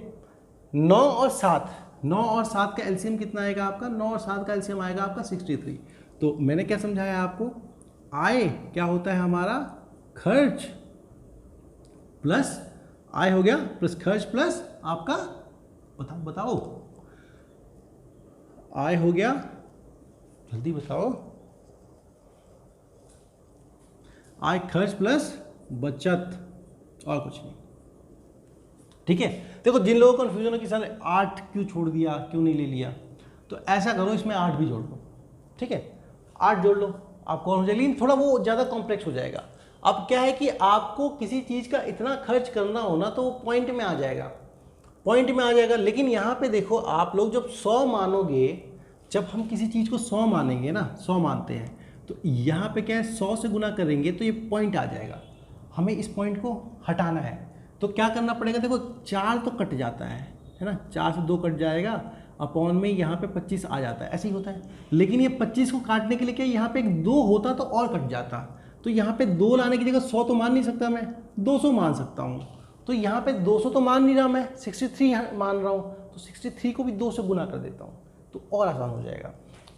9 और 7, 9 और 7 का एलसीएम कितना आएगा आपका? 9 और 7 का एलसीएम आएगा आपका 63। तो मैंने क्या समझाया आपको? आय क्या होता है हमारा? खर्च प्लस आय हो गया, प्लस खर्च प्लस आपका, बताओ बताओ, आय हो गया, जल्दी बताओ, आय खर्च प्लस बचत, और कुछ नहीं। ठीक है, देखो जिन लोगों को कन्फ्यूजन है कि सर 8 क्यों छोड़ दिया, क्यों नहीं ले लिया, तो ऐसा करो, इसमें 8 भी जोड़ लो। ठीक है, 8 जोड़ लो, आपको और हो जाएगा, लेकिन थोड़ा वो ज़्यादा कॉम्प्लेक्स हो जाएगा। अब क्या है कि आपको किसी चीज़ का इतना खर्च करना होना तो वो पॉइंट में आ जाएगा, पॉइंट में आ जाएगा। लेकिन यहाँ पे देखो, आप लोग जब 100 मानोगे, जब हम किसी चीज़ को 100 मानेंगे ना, 100 मानते हैं, तो यहाँ पे क्या है, 100 से गुना करेंगे तो ये पॉइंट आ जाएगा। हमें इस पॉइंट को हटाना है, तो क्या करना पड़ेगा? देखो 4 तो कट जाता है ना, 4 से 2 कट जाएगा, अपॉन में यहाँ पे 25 आ जाता है, ऐसे ही होता है। लेकिन ये 25 को काटने के लिए क्या, यहाँ पे एक 2 होता तो और कट जाता, तो यहाँ पे 2 लाने की जगह 100 तो मान नहीं सकता मैं, 200 मान सकता हूँ। तो यहाँ पे 200 तो मान नहीं रहा मैं, 63 मान रहा हूँ, तो 63 को भी 2 से गुना कर देता हूँ, तो और आसान हो जाएगा।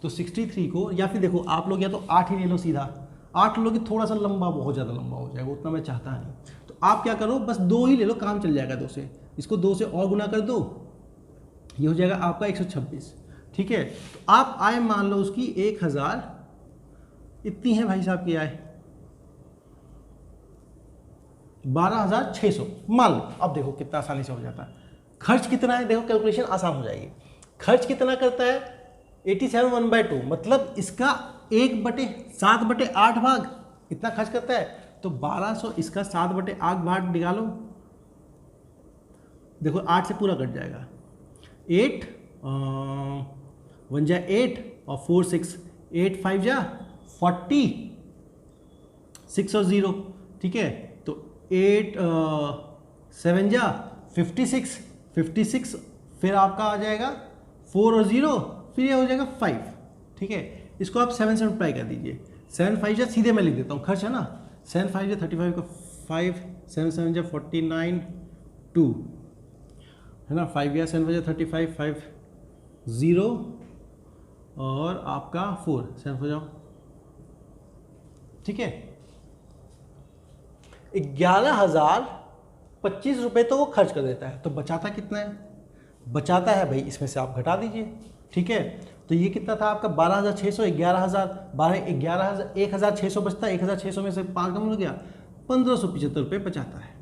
तो 63 को, या फिर देखो आप लोग या तो 8 ही ले लो सीधा, 8 लोगे थोड़ा सा लंबा, बहुत ज़्यादा लंबा हो जाएगा, उतना मैं चाहता नहीं। तो आप क्या करो, बस 2 ही ले लो, काम चल जाएगा 2 से। इसको 2 से और गुना कर दो, ये हो जाएगा आपका 126। ठीक है, तो आप आय मान लो उसकी 1000, इतनी है भाई साहब की आय, 12,600 मान लो। अब देखो कितना आसानी से हो जाता है। खर्च कितना है, देखो कैलकुलेशन आसान हो जाएगी। खर्च कितना करता है? 87 1/2, मतलब इसका 1/7/8 भाग इतना खर्च करता है। तो 1200 इसका 7/8 भाग निकालो, देखो 8 से पूरा कट जाएगा, 8 1 जा 8 और 4 6, 8 5 जा 40, 6 और 0। ठीक है, तो 8 7 जा 56, 56, फिर आपका आ जाएगा 4 और 0, फिर ये हो जाएगा 5। ठीक है, इसको आप 7 से मल्टीप्लाई कर दीजिए, 7 5 जा, सीधे मैं लिख देता हूँ, खर्च है ना, 7 5 जा 35 का 5, 7 7 जा 49 2, है ना, 5 या 7 जा 35, 5 0 और आपका 4, 7 हो जाओ। ठीक है, 11,025 रुपये तो वो खर्च कर देता है, तो बचाता कितना है? बचाता है भाई, इसमें से आप घटा दीजिए। ठीक है, तो ये कितना था आपका? 12,600, 11,000, 11,000, 1,600 बचता है, 1,600 में से 5 कम हो गया, 1,575 रुपये बचाता है।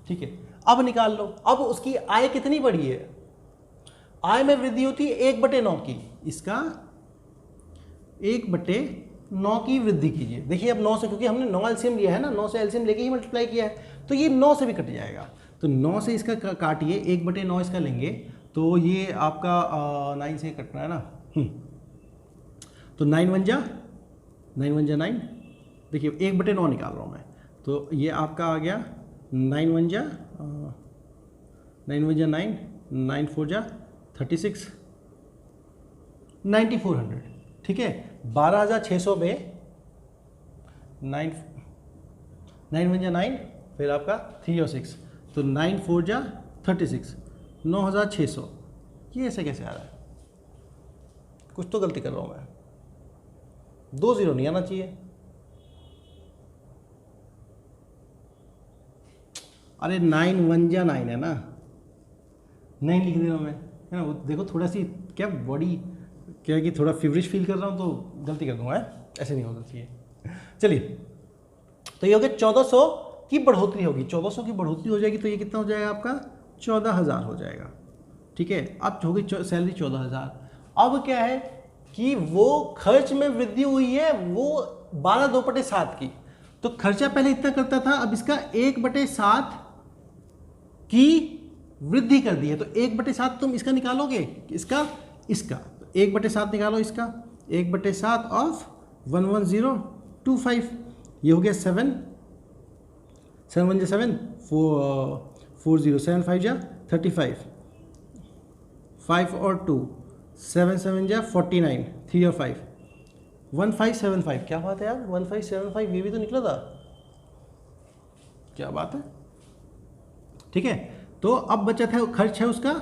ठीक है, अब निकाल लो, अब उसकी आय कितनी बढ़ी है? आय में वृद्धि होती है 1/9 की, इसका 1/9 की वृद्धि कीजिए। देखिए अब 9 से, क्योंकि हमने 9 एलसीएम लिया है ना, 9 से एलसीएम लेके ही मल्टीप्लाई किया है, तो ये 9 से भी कट जाएगा। तो 9 से इसका काटिए, 1/9 इसका लेंगे, तो ये आपका 9 से कटना है ना, तो 9 1 जा 9, देखिए 1/9 निकाल रहा हूँ मैं, तो ये आपका आ गया 9 1 जा 9, 9 4 जा 36, 9400। ठीक है, 12,600 में 9 1 जा 9, फिर आपका 3 और 6, तो 9 4 जा 36, 9,600। ये ऐसे कैसे आ रहा है? कुछ तो गलती कर रहा हूँ मैं, 2 0 नहीं आना चाहिए। अरे 9 1 जा 9 है ना, 9 लिख दे रहा हूँ मैं, है ना। वो देखो थोड़ा सी क्या बॉडी क्या है कि थोड़ा फीवरिश फील कर रहा हूँ तो गलती कर दूँगा, ऐसे नहीं होना चाहिए। चलिए, तो ये हो गया 1400 की बढ़ोतरी होगी, 1400 की बढ़ोतरी हो जाएगी तो ये कितना हो जाएगा आपका 14,000 हो जाएगा, ठीक है। अब होगी सैलरी 14,000। अब क्या है कि वो खर्च में वृद्धि हुई है वो 12/2/7 की, तो खर्चा पहले इतना करता था, अब इसका 1/7 की वृद्धि कर दी है, तो 1/7 तुम इसका निकालोगे, इसका 1/7 निकालो, इसका 1/7 ऑफ 11025, ये हो गया 7 7 1 7 4 0 7 5 जा 35, 5 और 2 7 7 जा 49, 3 और 5 1575। क्या बात है यार, 1575 ये भी तो निकला था, क्या बात है, ठीक है। तो अब बचत है, खर्च है उसका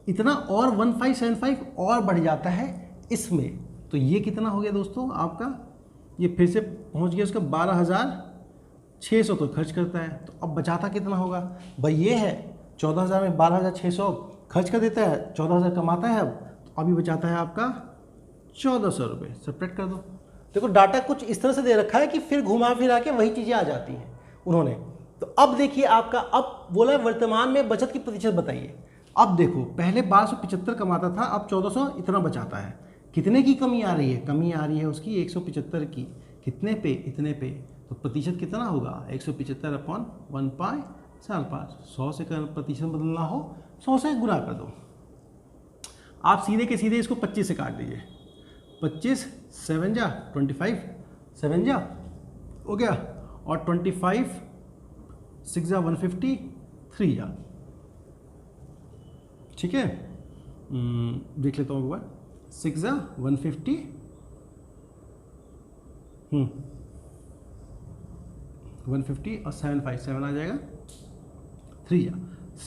इतना, और 1575 और बढ़ जाता है इसमें, तो ये कितना हो गया दोस्तों आपका, ये फिर से पहुंच गया उसका 12,600 तो खर्च करता है, तो अब बचाता कितना होगा भाई, ये है 14,000 में 12,600 खर्च कर देता है, 14,000 कमाता है, अब तो अभी बचाता है आपका 1,400 रुपये। सब्ट्रैक्ट कर दो। देखो डाटा कुछ इस तरह से दे रखा है कि फिर घुमा फिरा के वही चीज़ें आ जाती हैं उन्होंने। तो अब देखिए आपका, अब बोला है वर्तमान में बचत की प्रतिशत बताइए। अब देखो पहले 1275 कमाता था, अब 1400 इतना बचाता है, कितने की कमी आ रही है, कमी आ रही है उसकी 175 की, कितने पे, इतने पे, तो प्रतिशत कितना होगा 175 अपॉन 1.45, 100 से कर प्रतिशत बदलना हो 100 से गुना कर दो। आप सीधे के सीधे इसको 25 से काट दीजिए, 25 7 जा 25, 7 जा हो गया, और 25 6 जा 150, 3 जा, ठीक है। देख लेता हूँ एक बार, 6 जा 150, 150 और 7 5 7 आ जाएगा, 3 जा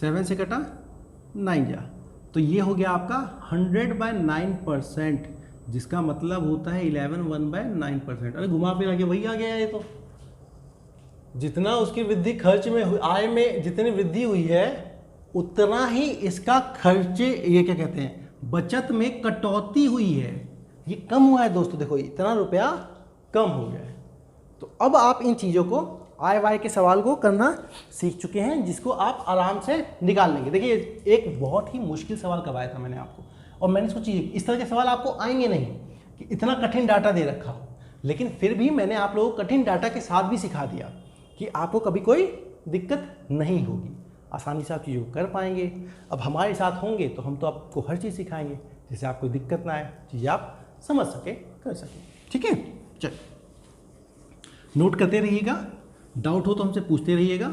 7 से कटा 9 जा, तो ये हो गया आपका 100/9%, जिसका मतलब होता है 11 1/9%। अरे घुमा फिरा के वही आ गया, ये तो जितना उसकी वृद्धि खर्च में आय में जितनी वृद्धि हुई है उतना ही इसका खर्चे, ये क्या कहते हैं, बचत में कटौती हुई है, ये कम हुआ है दोस्तों। देखो इतना रुपया कम हो गया है। तो अब आप इन चीज़ों को आय वाय के सवाल को करना सीख चुके हैं, जिसको आप आराम से निकाल लेंगे। देखिए एक बहुत ही मुश्किल सवाल करवाया था मैंने आपको, और मैंने सोची इस तरह के सवाल आपको आएंगे नहीं कि इतना कठिन डाटा दे रखा हो, लेकिन फिर भी मैंने आप लोगों को कठिन डाटा के साथ भी सिखा दिया कि आपको कभी कोई दिक्कत नहीं होगी, आसानी से आप चीज़ों को कर पाएंगे। अब हमारे साथ होंगे तो हम तो आपको हर चीज़ सिखाएंगे जिससे आपको दिक्कत ना आए, चीज़ें आप समझ सके, कर सकें, ठीक है। चलिए नोट करते रहिएगा, डाउट हो तो हमसे पूछते रहिएगा,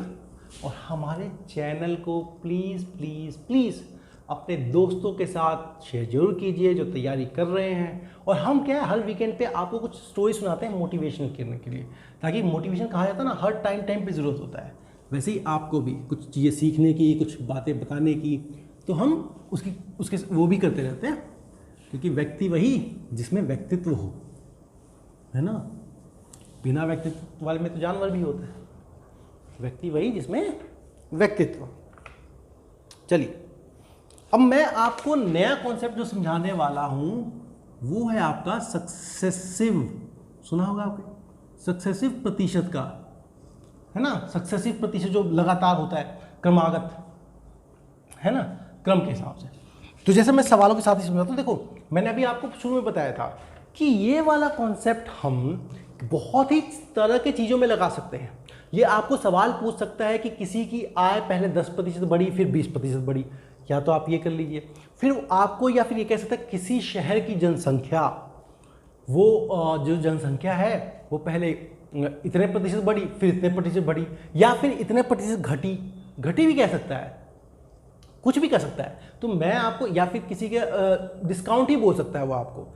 और हमारे चैनल को प्लीज़ प्लीज़ प्लीज़ अपने दोस्तों के साथ शेयर जरूर कीजिए जो तैयारी कर रहे हैं। और हम क्या है हर वीकेंड पे आपको कुछ स्टोरी सुनाते हैं मोटिवेशन करने के लिए, ताकि मोटिवेशन कहा जाता है ना, हर टाइम पे ज़रूरत होता है, वैसे ही आपको भी कुछ चीज़ें सीखने की, कुछ बातें बताने की, तो हम उसके वो भी करते रहते हैं, क्योंकि व्यक्ति वही जिसमें व्यक्तित्व हो, है ना। बिना व्यक्तित्व वाले में तो जानवर भी होता है, व्यक्ति वही जिसमें व्यक्तित्व। चलिए अब मैं आपको नया कॉन्सेप्ट जो समझाने वाला हूं वो है आपका सक्सेसिव, सुना होगा आपने, सक्सेसिव प्रतिशत का, है ना। सक्सेसिव प्रतिशत जो लगातार होता है, क्रमागत, है ना, क्रम के हिसाब से। तो जैसे मैं सवालों के साथ ही समझाता हूँ। देखो मैंने अभी आपको शुरू में बताया था कि ये वाला कॉन्सेप्ट हम बहुत ही तरह की चीज़ों में लगा सकते हैं। ये आपको सवाल पूछ सकता है कि किसी की आय पहले 10% बढ़ी फिर 20% बढ़ी, या तो आप ये कर लीजिए। फिर आपको, या फिर ये कह सकता है किसी शहर की जनसंख्या, वो जो जनसंख्या है वो पहले इतने प्रतिशत बढ़ी फिर इतने प्रतिशत बढ़ी, या फिर इतने प्रतिशत घटी भी कह सकता है, कुछ भी कर सकता है। तो मैं आपको, या फिर किसी के डिस्काउंट ही बोल सकता है वो आपको,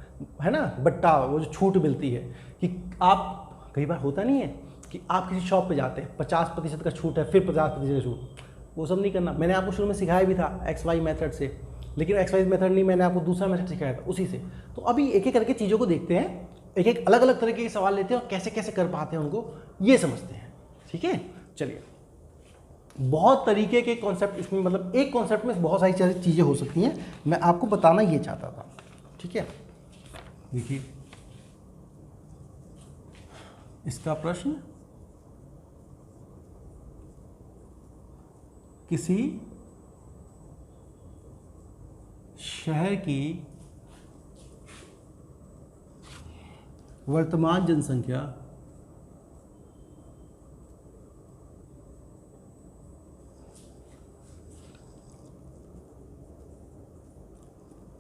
है ना, बट्टा, वो जो छूट मिलती है कि आप, कई बार होता नहीं है कि आप किसी शॉप पे जाते हैं 50% का छूट है फिर 50% का छूट, वो सब नहीं करना। मैंने आपको शुरू में सिखाया भी था XY मेथड से, लेकिन XY मेथड नहीं, मैंने आपको दूसरा मेथड सिखाया था उसी से। तो अभी एक एक करके चीज़ों को देखते हैं, एक एक अलग अलग तरीके के सवाल लेते हैं और कैसे कैसे कर पाते हैं उनको ये समझते हैं, ठीक है। चलिए बहुत तरीके के कॉन्सेप्ट इसमें, मतलब एक कॉन्सेप्ट में बहुत सारी चीज़ें हो सकती हैं, मैं आपको बताना ये चाहता था। ठीक है, देखिए इसका प्रश्न, किसी शहर की वर्तमान जनसंख्या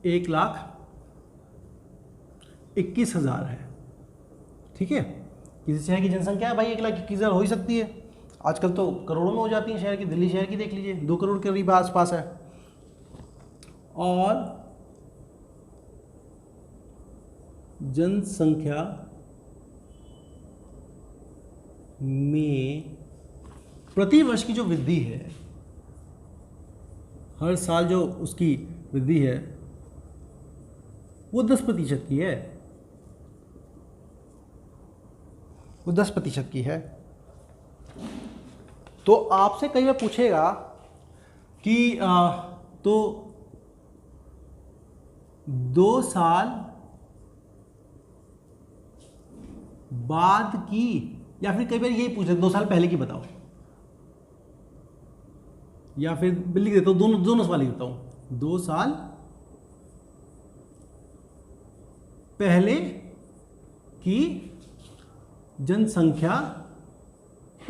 1,21,000 है। ठीक है, किसी शहर की जनसंख्या है भाई 1,21,000 हो ही सकती है, आजकल तो करोड़ों में हो जाती है शहर की। दिल्ली शहर की देख लीजिए 2 करोड़ के करीब आसपास है। और जनसंख्या में प्रति वर्ष की जो वृद्धि है, हर साल जो उसकी वृद्धि है वो 10% की है, वो 10% की है। तो आपसे कई बार पूछेगा कि तो 2 साल बाद की, या फिर कई बार यही पूछे 2 साल पहले की बताओ, या फिर लिख देता हूं, दोनों सवाल लिख देता हूं, 2 साल पहले की जनसंख्या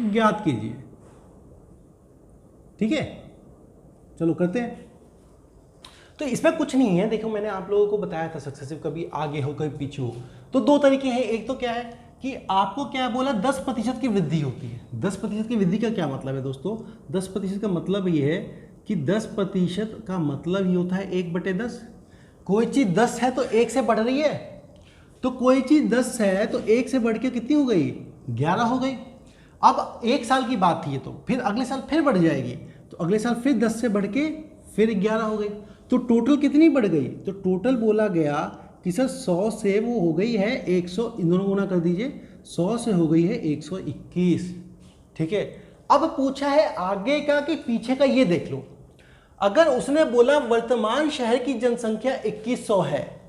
ज्ञात कीजिए। ठीक है, चलो करते हैं। तो इसमें कुछ नहीं है, देखो मैंने आप लोगों को बताया था सक्सेसिव कभी आगे हो कभी पीछे हो। तो 2 तरीके हैं, एक तो क्या है कि आपको क्या बोला 10% की वृद्धि होती है। 10% की वृद्धि का क्या मतलब है दोस्तों? 10% का मतलब ये है कि 10% का मतलब ही होता है 1/10। कोई चीज़ 10 है तो 1 से बढ़ रही है, तो कोई चीज़ 10 है तो 1 से बढ़ के कितनी हो गई? 11 हो गई। अब 1 साल की बात थी ये, तो फिर अगले साल फिर बढ़ जाएगी, तो अगले साल फिर 10 से बढ़ के फिर 11 हो गई, तो टोटल कितनी बढ़ गई? तो टोटल बोला गया कि सर 100 से वो हो गई है 100, इन दोनों गुना कर दीजिए, 100 से हो गई है 121। ठीक है, अब पूछा है आगे का कि पीछे का, ये देख लो। अगर उसने बोला वर्तमान शहर की जनसंख्या 2100 है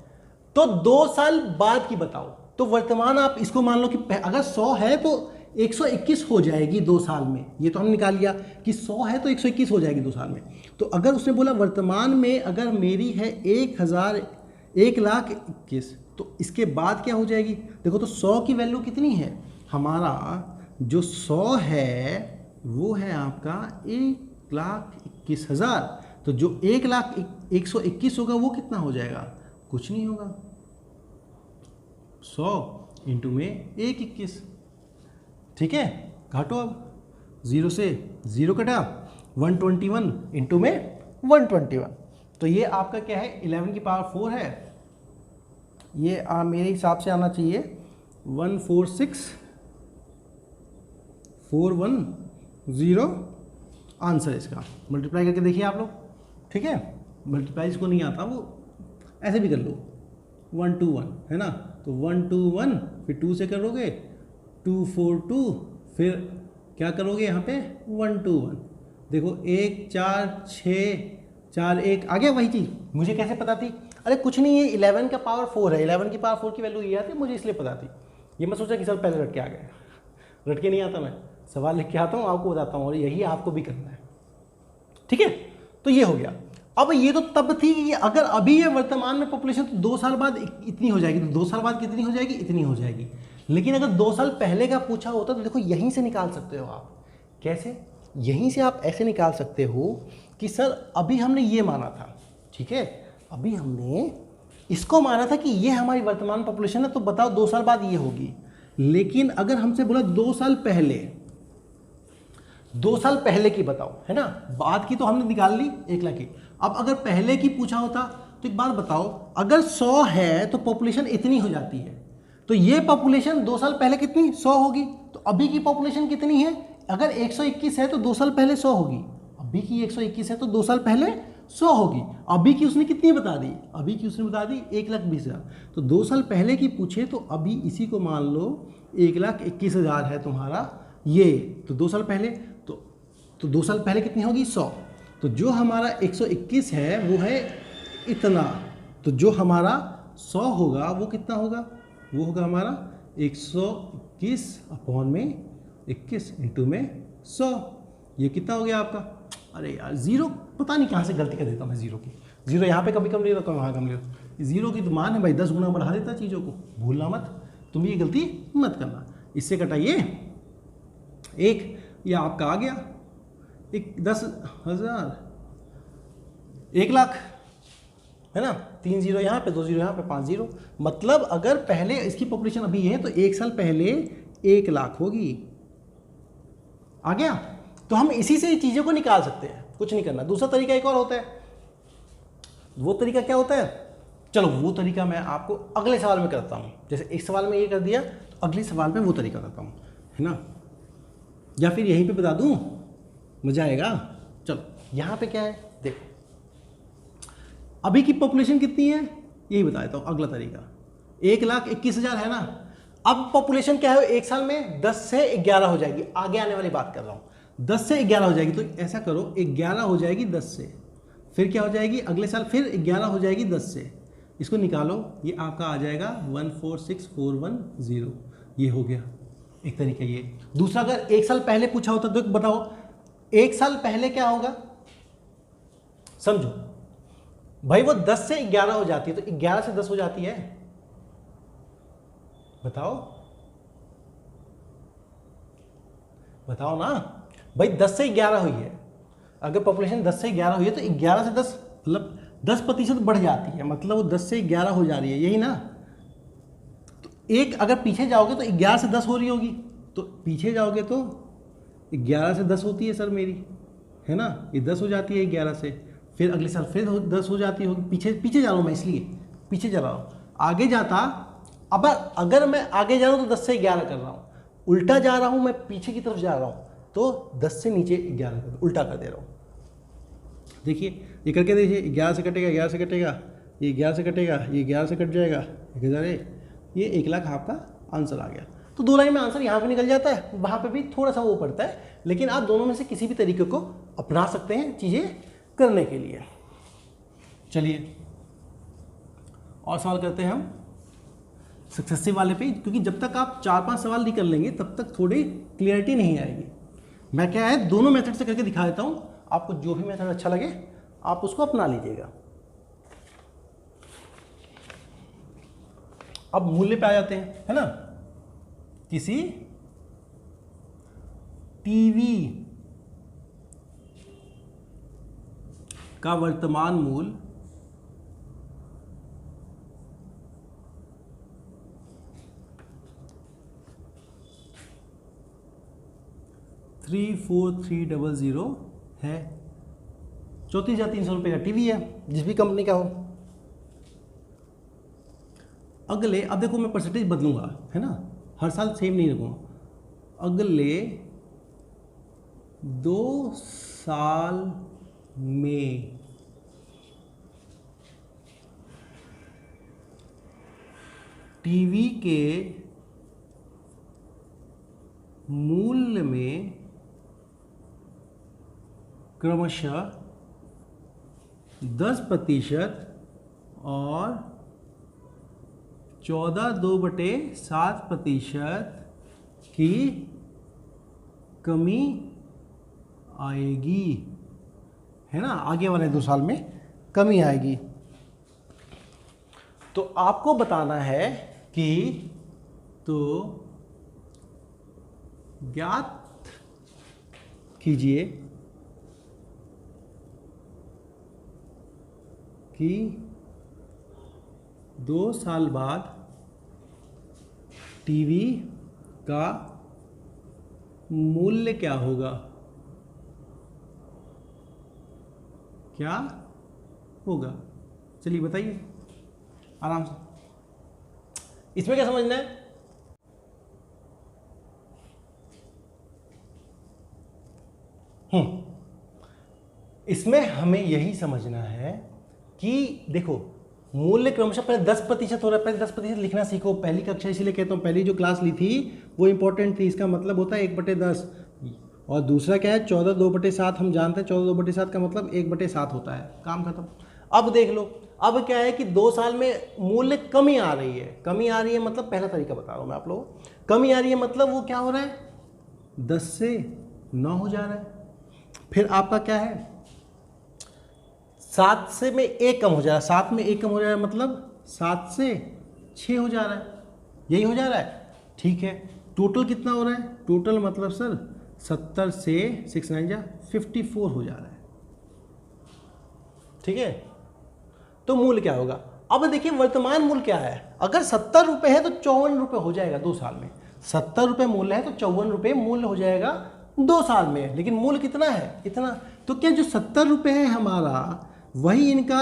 तो 2 साल बाद की बताओ, तो वर्तमान आप इसको मान लो कि अगर 100 है तो 121 हो जाएगी 2 साल में, ये तो हमने निकाल लिया कि 100 है तो 121 हो जाएगी 2 साल में। तो अगर उसने बोला वर्तमान में अगर मेरी है 1,21,000, तो इसके बाद क्या हो जाएगी? देखो तो 100 की वैल्यू कितनी है? हमारा जो 100 है वो है आपका 1,21,000, तो जो 1,01,121 होगा वो कितना हो जाएगा? कुछ नहीं होगा, 100 इंटू में 1,21। ठीक है, घाटो अब 0 से 0 कटा, 121 इंटू में 121, तो ये आपका क्या है 11 की पावर 4 है। ये मेरे हिसाब से आना चाहिए 146,410 आंसर इसका। मल्टीप्लाई करके देखिए आप लोग। ठीक है, मल्टीप्लाई इसको नहीं आता वो ऐसे भी कर लो, 1 2 1 है ना, तो 1 2 1 फिर 2 से करोगे 2 4 2, फिर क्या करोगे यहाँ पे 1 2 1। देखो 1 4 6 4 1 आ गया वही चीज़। मुझे कैसे पता थी? अरे कुछ नहीं है, 11 का पावर 4 है, 11 की पावर 4 की वैल्यू ये आती है, मुझे इसलिए पता थी। ये मैं सोचा कि सर पहले रट के आ गए, रट के नहीं आता, मैं सवाल लिख के आता हूँ, आपको बताता हूँ, और यही आपको भी करना है। ठीक है, तो ये हो गया। अब ये तो तब थी कि अगर अभी ये वर्तमान में पॉपुलेशन तो 2 साल बाद इतनी हो जाएगी, तो 2 साल बाद कितनी हो जाएगी? इतनी हो जाएगी। लेकिन अगर 2 साल पहले का पूछा होता तो देखो यहीं से निकाल सकते हो आप। कैसे? यहीं से आप ऐसे निकाल सकते हो कि सर अभी हमने ये माना था, ठीक है, अभी हमने इसको माना था कि ये हमारी वर्तमान पॉपुलेशन है, तो बताओ 2 साल बाद ये होगी। लेकिन अगर हमसे बोला 2 साल पहले, 2 साल पहले की बताओ, है ना, बाद की तो हमने निकाल ली 1 लाख की। अब अगर पहले की पूछा होता तो एक बात बताओ, अगर 100 है तो पॉपुलेशन इतनी हो जाती है, तो ये पॉपुलेशन 2 साल पहले कितनी? 100 होगी। तो अभी की पॉपुलेशन कितनी है? अगर 121 है तो 2 साल पहले 100 होगी। अभी की 121 है तो 2 साल पहले 100 होगी। अभी की उसने कितनी बता दी? अभी की उसने बता दी 1,20,000। तो 2 साल पहले की पूछे तो अभी इसी को मान लो 1,21,000 है तुम्हारा ये, तो 2 साल पहले तो 2 साल पहले कितनी होगी 100। तो जो हमारा 121 है वो है इतना, तो जो हमारा 100 होगा वो कितना होगा, वो होगा हमारा 121 अपॉन में 21 इंटू में 100। ये कितना हो गया आपका, अरे यार जीरो पता नहीं कहाँ से गलती कर देता हूँ मैं, जीरो की, जीरो यहाँ पे कभी कम ले रहा हूँ, वहाँ कम ले रहा हूँ। जीरो की तो मान है भाई 10 गुना बढ़ा देता चीज़ों को, भूलना मत, तुम ये गलती मत करना। इससे कटाइए 1, ये आपका आ गया 10,000, 1 लाख, है ना, 3 जीरो यहाँ पे, 2 जीरो यहाँ पे, 5 जीरो। मतलब अगर पहले इसकी पॉपुलेशन अभी है तो 1 साल पहले 1 लाख होगी। आ गया? तो हम इसी से चीज़ों को निकाल सकते हैं, कुछ नहीं करना। दूसरा तरीका एक और होता है, वो तरीका क्या होता है, चलो वो तरीका मैं आपको अगले सवाल में करता हूँ। जैसे एक सवाल में ये कर दिया तो अगले सवाल में वो तरीका करता हूँ, है ना, या फिर यहीं पे बता दूँ, मज़ा आएगा। चलो यहाँ पे क्या है देखो, अभी की पॉपुलेशन कितनी है यही बता देता हूँ। अगला तरीका 1,21,000 है ना। अब पॉपुलेशन क्या है, 1 साल में 10 से 11 हो जाएगी, आगे आने वाली बात कर रहा हूँ। 10 से 11 हो जाएगी, तो ऐसा करो 11 हो जाएगी 10 से, फिर क्या हो जाएगी अगले साल, फिर 11 हो जाएगी 10 से, इसको निकालो, ये आपका आ जाएगा 146410। ये हो गया एक तरीका ये। दूसरा अगर 1 साल पहले पूछा होता तो बताओ 1 साल पहले क्या होगा, समझो भाई, वो 10 से 11 हो जाती है तो 11 से 10 हो जाती है, बताओ बताओ ना भाई, 10 से 11 हुई है, अगर पॉपुलेशन 10 से 11 हुई है तो 11 से 10 मतलब 10% बढ़ जाती है, मतलब वो 10 से 11 हो जा रही है, यही ना। तो एक अगर पीछे जाओगे तो 11 से 10 हो रही होगी, तो पीछे जाओगे तो 11 से 10 होती है सर मेरी, है ना, ये 10 हो जाती है 11 से, फिर अगले साल फिर 10 हो जाती होगी। पीछे जा रहा हूँ मैं, इसलिए पीछे जा रहा हूँ, आगे जाता अब अगर मैं आगे जा रहा हूँ तो 10 से 11 कर रहा हूँ, उल्टा जा रहा हूँ मैं पीछे की तरफ जा रहा हूँ तो 10 से नीचे 11 कर, उल्टा कर दे रहा हूँ। देखिए ये करके देखिए, 11 से कटेगा, 11 से कटेगा, ये 11 से कटेगा, ये 11 से कट जाएगा, 1000, ये 1 लाख आपका आंसर आ गया। तो 2 लाइन में आंसर यहाँ पे निकल जाता है, वहाँ पे भी थोड़ा सा वो पड़ता है, लेकिन आप दोनों में से किसी भी तरीके को अपना सकते हैं चीज़ें करने के लिए। चलिए और सवाल करते हैं हम सक्सेसिव वाले पे, क्योंकि जब तक आप 4-5 सवाल नहीं कर लेंगे तब तक थोड़ी क्लियरिटी नहीं आएगी। मैं क्या है दोनों मेथड से करके दिखा देता हूँ, आपको जो भी मेथड अच्छा लगे आप उसको अपना लीजिएगा। अब मूल्य पे आ जाते हैं, है ना। किसी टीवी का वर्तमान मूल्य $34,300 है। 34,300 रुपये का टीवी है, जिस भी कंपनी का हो। अगले, अब देखो मैं परसेंटेज बदलूंगा, है ना, हर साल सेम नहीं रखूँगा। अगले 2 साल में टीवी के मूल्य में क्रमशः 10% और 14.2/7% की कमी आएगी, है ना, आगे वाले 2 साल में कमी आएगी। तो आपको बताना है कि, तो ज्ञात कीजिए कि 2 साल बाद टीवी का मूल्य क्या होगा, क्या होगा। चलिए बताइए आराम से, इसमें क्या समझना है। इसमें हमें यही समझना है कि देखो मूल्य क्रमशः पहले 10% हो रहा है, पहले 10% लिखना सीखो। पहली कक्षा इसीलिए कहता हूँ, पहली जो क्लास ली थी वो इंपॉर्टेंट थी, इसका मतलब होता है 1/10, और दूसरा क्या है 14/2/7, हम जानते हैं 14/2/7 का मतलब 1/7 होता है, काम खत्म। अब देख लो, अब क्या है कि 2 साल में मूल्य कमी आ रही है, कमी आ रही है मतलब पहला तरीका बता रहा हूँ मैं आप लोगों को, कमी आ रही है मतलब वो क्या हो रहा है 10 से 9 हो जा रहा है। फिर आपका क्या है 7 से में 1 कम हो जा रहा है, 7 में 1 कम हो जा रहा है मतलब 7 से 6 हो जा रहा है, यही हो जा रहा है, ठीक है। टोटल कितना हो रहा है, टोटल मतलब सर 70 से 6 9 जा 54 हो जा रहा है, ठीक है। तो मूल्य क्या होगा, अब देखिए वर्तमान मूल्य क्या है, अगर 70 रुपये है तो 54 रुपये हो जाएगा 2 साल में, 70 रुपये मूल्य है तो 54 रुपये मूल्य हो जाएगा 2 साल में, लेकिन मूल्य कितना है इतना। तो क्या जो 70 रुपये है हमारा वही इनका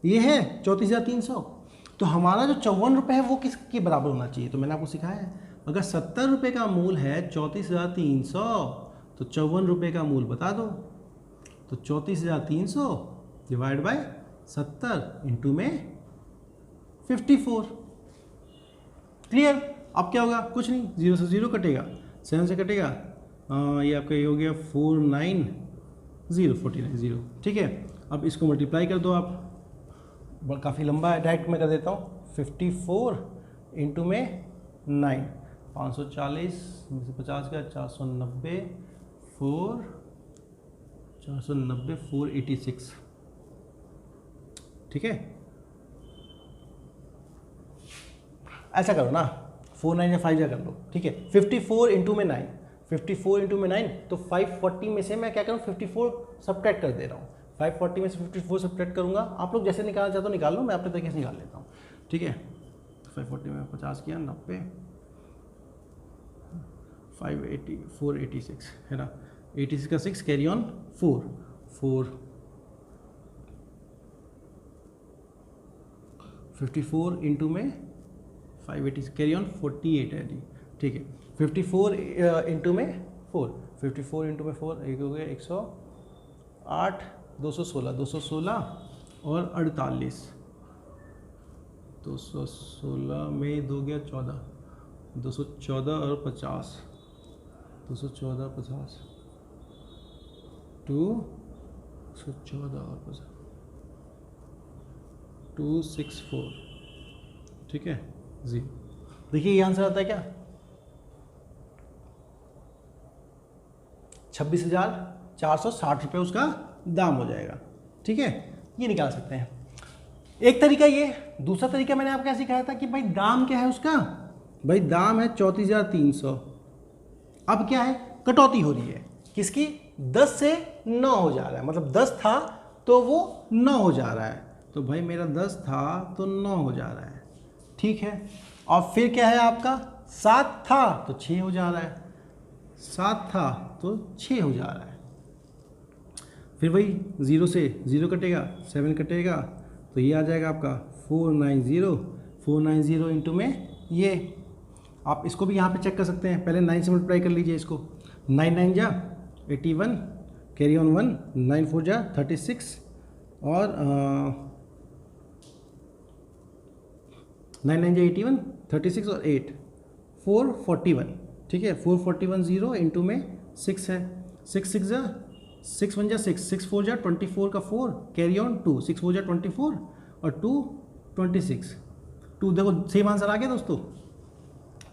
ये है 34,300, तो हमारा जो 54 रुपये है वो किसके बराबर होना चाहिए, तो मैंने आपको सिखाया है, अगर 70 रुपये का मूल्य है 34,300 तो 54 रुपये का मूल्य बता दो, तो 34,300 डिवाइड बाय 70 इंटू में 54, क्लियर। अब क्या होगा, कुछ नहीं, 0 से 0 कटेगा, 7 से कटेगा, ये आपका ये हो गया 49,0, ठीक है। अब इसको मल्टीप्लाई कर दो आप, काफ़ी लंबा है, डायरेक्ट मैं कर देता हूँ, 54 इंटू में 9, 540 में से 50 का 490, 486, ठीक है। ऐसा करो ना, 4 9 या 5 या कर लो, ठीक है। 54 इंटू में 9, 54 इंटू में 9 तो 540 में से मैं क्या करूँ 54 सब्ट्रैक्ट कर दे रहा हूँ, 540 में से 54 सब्ट्रैक्ट करूँगा, आप लोग जैसे निकालना चाहते हो निकाल लो, मैं अपने तरीके से निकाल लेता हूँ, ठीक है। 540 में 50 किया 90, 580 486 है ना, 86 का 6 कैरी ऑन 4 54 इंटू में 580 कैरी ऑन 48 है जी, ठीक है। 54 इंटू में 4, 54 इंटू में 4 एक हो गया 108, 216 और 48, 216 में 2 गया 14, 214 और 50, 214 50 214 और 50 264, ठीक है जी। देखिए ये आंसर आता है क्या 26,460 रुपये उसका दाम हो जाएगा, ठीक है, ये निकाल सकते हैं। एक तरीका ये, दूसरा तरीका मैंने आपको क्या सिखाया था कि भाई दाम क्या है उसका, भाई दाम है 34,300, अब क्या है कटौती हो रही है किसकी, 10 से 9 हो जा रहा है, मतलब 10 था तो वो 9 हो जा रहा है, तो भाई मेरा 10 था तो 9 हो जा रहा है, ठीक है। और फिर क्या है आपका 7 था तो 6 हो जा रहा है, 7 था तो 6 हो जा रहा है, फिर वही 0 से 0 कटेगा, 7 कटेगा, तो ये आ जाएगा आपका 490 इंटू में ये, आप इसको भी यहाँ पे चेक कर सकते हैं, पहले 9 से मल्टीप्लाई कर लीजिए इसको, 9 9 जा 81 कैरी ऑन 1, 9 4 जा 36 और 9 9 जा 81, 36 और 8 441, ठीक है। 441 0 इंटू में 6 है, 6 6 जा 6 1 जा 6, 6 4 जा 24 का 4 कैरी ऑन 2, 6 4 जा 24 और 2 26, 2 देखो सेम आंसर आ गया दोस्तों।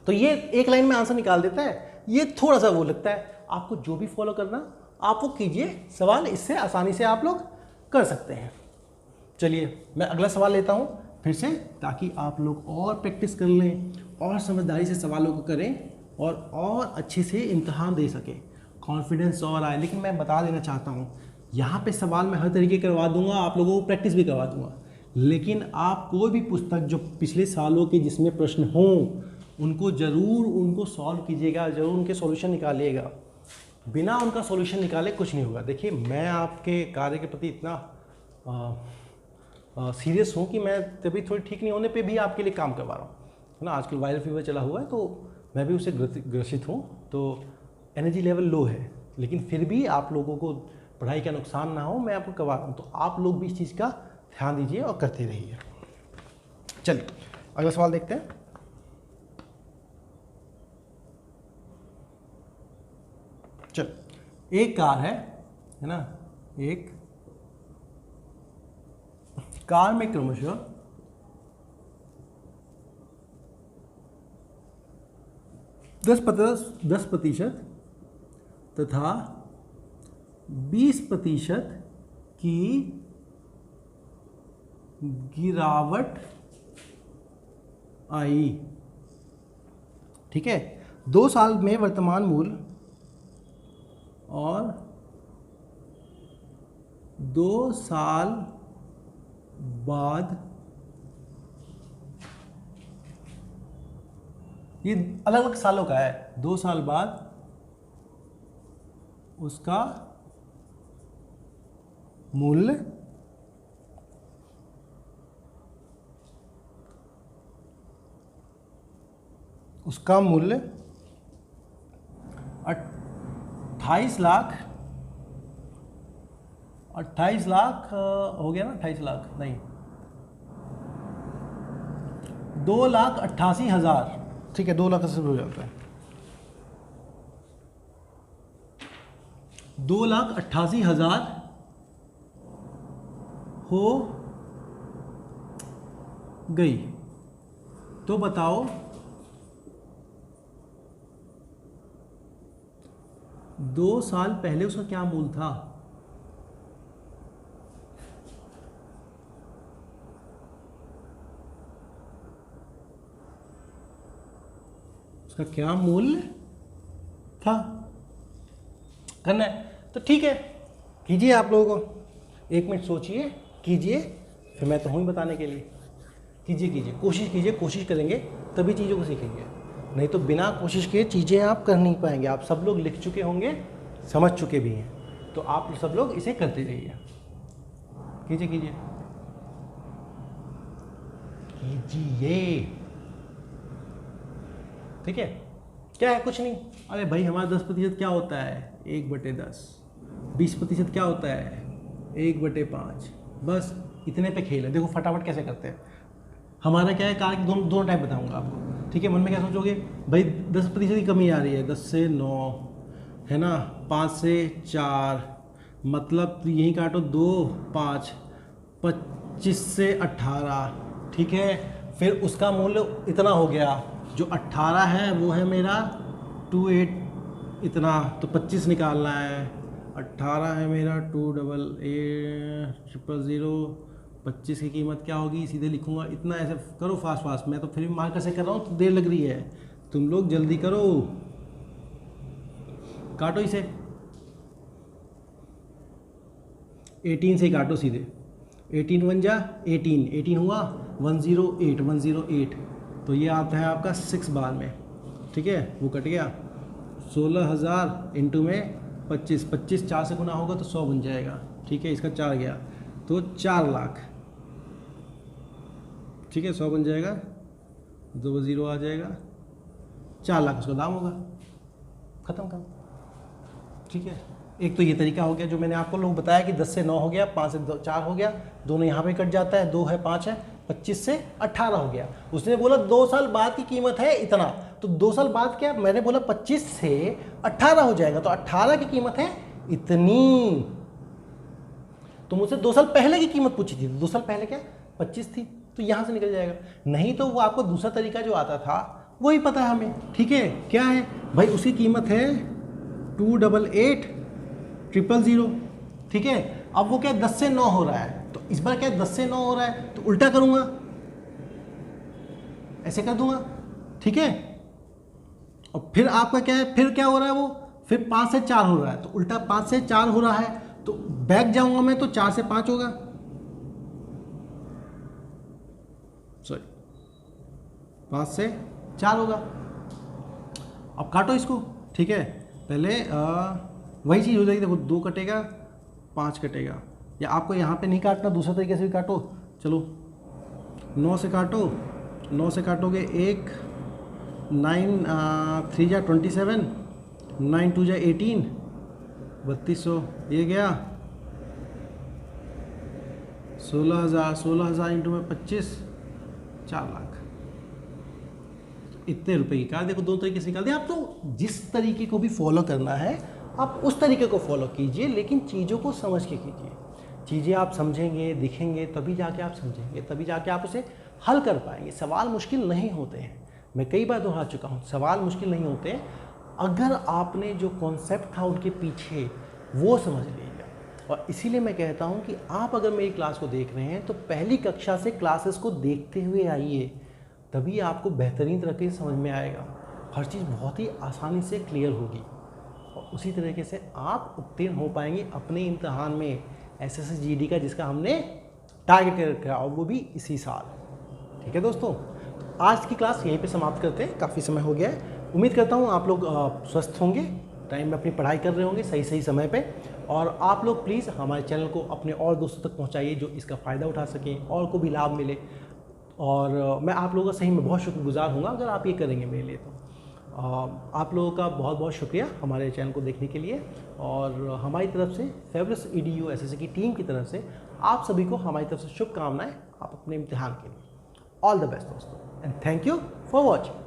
तो ये एक लाइन में आंसर निकाल देता है, ये थोड़ा सा वो लगता है, आपको जो भी फॉलो करना आप वो कीजिए, सवाल इससे आसानी से आप लोग कर सकते हैं। चलिए मैं अगला सवाल लेता हूँ फिर से, ताकि आप लोग और प्रैक्टिस कर लें और समझदारी से सवालों को करें और अच्छे से इम्तहान दे सकें, कॉन्फिडेंस और आए। लेकिन मैं बता देना चाहता हूँ यहाँ पे सवाल मैं हर तरीके करवा दूंगा, आप लोगों को प्रैक्टिस भी करवा दूंगा, लेकिन आप कोई भी पुस्तक जो पिछले सालों के जिसमें प्रश्न हों उनको ज़रूर उनको सॉल्व कीजिएगा, ज़रूर उनके सॉल्यूशन निकालिएगा, बिना उनका सॉल्यूशन निकाले कुछ नहीं होगा। देखिए मैं आपके कार्य के प्रति इतना सीरियस हूँ कि मैं तबीयत थोड़ी ठीक नहीं होने पे भी आपके लिए काम करवा रहा हूँ, है ना। आजकल वायरल फीवर चला हुआ है तो मैं भी उससे ग्रसित हूँ, तो एनर्जी लेवल लो है, लेकिन फिर भी आप लोगों को पढ़ाई का नुकसान ना हो मैं आपको करवा रहा हूँ, तो आप लोग भी इस चीज़ का ध्यान दीजिए और करते रहिए। चलिए अगला सवाल देखते हैं। चल एक कार है ना, एक कार में क्रमशः 10% तथा 20% की गिरावट आई। ठीक है, 2 साल में वर्तमान मूल्य और 2 साल बाद, ये अलग अलग सालों का है, 2 साल बाद उसका मूल्य उसका मूल्य 28 लाख हो गया ना, 28 लाख नहीं, 2,88,000। ठीक है, 2 लाख से हो जाता है, 2,88,000 हो गई। तो बताओ 2 साल पहले उसका क्या मूल्य था? उसका क्या मूल्य था करना है। तो ठीक है, कीजिए आप लोगों को, 1 मिनट सोचिए, कीजिए, फिर मैं तो हूँ ही बताने के लिए। कीजिए, कोशिश कीजिए, कोशिश करेंगे तभी चीज़ों को सीखेंगे, नहीं तो बिना कोशिश के चीज़ें आप कर नहीं पाएंगे। आप सब लोग लिख चुके होंगे, समझ चुके भी हैं, तो आप सब लोग इसे करते रहिए। कीजिए। ठीक है, क्या है, कुछ नहीं। अरे भाई, हमारा 10% क्या होता है? 1/10। 20% क्या होता है? 1/5। बस इतने पे खेल है। देखो फटाफट कैसे करते हैं। हमारा क्या है, कार की दोनों टाइप बताऊंगा आपको। ठीक है, मन में क्या सोचोगे भाई, 10% की कमी आ रही है, 10 से 9 है ना, 5 से 4, मतलब यहीं काटो 2, 5, 25 से 18। ठीक है, फिर उसका मूल्य इतना हो गया, जो 18 है वो है मेरा 28 इतना, तो 25 निकालना है। 18 है मेरा 288,000, 25 की कीमत क्या होगी, सीधे लिखूंगा इतना। ऐसे करो फास्ट, मैं तो फिर भी मार्कर से कर रहा हूँ तो देर लग रही है, तुम लोग जल्दी करो, काटो इसे, 18 से काटो सीधे, 18 1 जा 18 हुआ, 108, तो ये आता है आपका 6 बार में। ठीक है, वो कट गया, 16,000 इंटू में 25, 4 से गुना होगा तो 100 बन जाएगा। ठीक है, इसका 4 गया तो 4 लाख। ठीक है, 100 बन जाएगा, 2 0 आ जाएगा, 4 लाख उसका दाम होगा, ख़त्म काम। ठीक है, एक तो ये तरीका हो गया जो मैंने आपको लोग बताया कि 10 से 9 हो गया, 5 से 4 हो गया, दोनों यहाँ पे कट जाता है, 2 है 5 है, 25 से 18 हो गया। उसने बोला 2 साल बाद की कीमत है इतना, तो 2 साल बाद क्या, मैंने बोला 25 से 18 हो जाएगा, तो 18 की कीमत है इतनी। तो मुझसे 2 साल पहले की कीमत पूछी थी, 2 साल पहले क्या 25 थी, तो यहाँ से निकल जाएगा। नहीं तो वो आपको दूसरा तरीका जो आता था वही पता है हमें। ठीक है, क्या है भाई, उसकी कीमत है 288,000। ठीक है, अब वो क्या 10 से 9 हो रहा है, तो इस बार क्या 10 से 9 हो रहा है, तो उल्टा करूंगा, ऐसे कर दूंगा। ठीक है, और फिर आपका क्या है, फिर क्या हो रहा है, वो फिर 5 से 4 हो रहा है, तो उल्टा 5 से 4 हो रहा है, तो बैक जाऊंगा मैं तो 4 से 5 होगा, सॉरी 5 से 4 होगा। अब काटो इसको। ठीक है, पहले वही चीज़ हो जाएगी, देखो 2 कटेगा, 5 कटेगा, या आपको यहाँ पे नहीं काटना, दूसरे तरीके से भी काटो। चलो 9 से काटो, 9 से काटोगे 1, 9 3 जा 27, 9 2 जा 18, 3200, ये गया 16,000 इंटू में 25, 4 लाख। इतने रुपए की कार। देखो 2 तरीके से निकाल दिया। आप तो जिस तरीके को भी फॉलो करना है आप उस तरीके को फॉलो कीजिए, लेकिन चीज़ों को समझ के कीजिए। चीज़ें आप समझेंगे, दिखेंगे, तभी जाके आप समझेंगे, तभी जाके आप उसे हल कर पाएंगे। सवाल मुश्किल नहीं होते हैं, मैं कई बार दोहरा चुका हूँ, सवाल मुश्किल नहीं होते हैं अगर आपने जो कॉन्सेप्ट था उनके पीछे वो समझ लिया। और इसीलिए मैं कहता हूँ कि आप अगर मेरी क्लास को देख रहे हैं तो पहली कक्षा से क्लासेस को देखते हुए आइए, तभी आपको बेहतरीन तरीके से समझ में आएगा। हर चीज़ बहुत ही आसानी से क्लियर होगी और उसी तरीके से आप उत्तीर्ण हो पाएंगे अपने इम्तहान में SSC GD का, जिसका हमने टारगेट कर रखा है, और वो भी इसी साल। ठीक है दोस्तों, तो आज की क्लास यहीं पे समाप्त करते हैं, काफ़ी समय हो गया है। उम्मीद करता हूँ आप लोग स्वस्थ होंगे, टाइम में अपनी पढ़ाई कर रहे होंगे सही समय पे, और आप लोग प्लीज़ हमारे चैनल को अपने और दोस्तों तक पहुँचाइए जो इसका फ़ायदा उठा सकें और को भी लाभ मिले। और मैं आप लोगों का सही में बहुत शुक्रगुजार हूँगा अगर आप ये करेंगे मेरे लिए। तो आप लोगों का बहुत बहुत शुक्रिया हमारे चैनल को देखने के लिए, और हमारी तरफ से फेबुलस EDU SSC की टीम की तरफ से आप सभी को हमारी तरफ से शुभकामनाएं आप अपने इम्तिहान के लिए। ऑल द बेस्ट दोस्तों, and thank you for watching.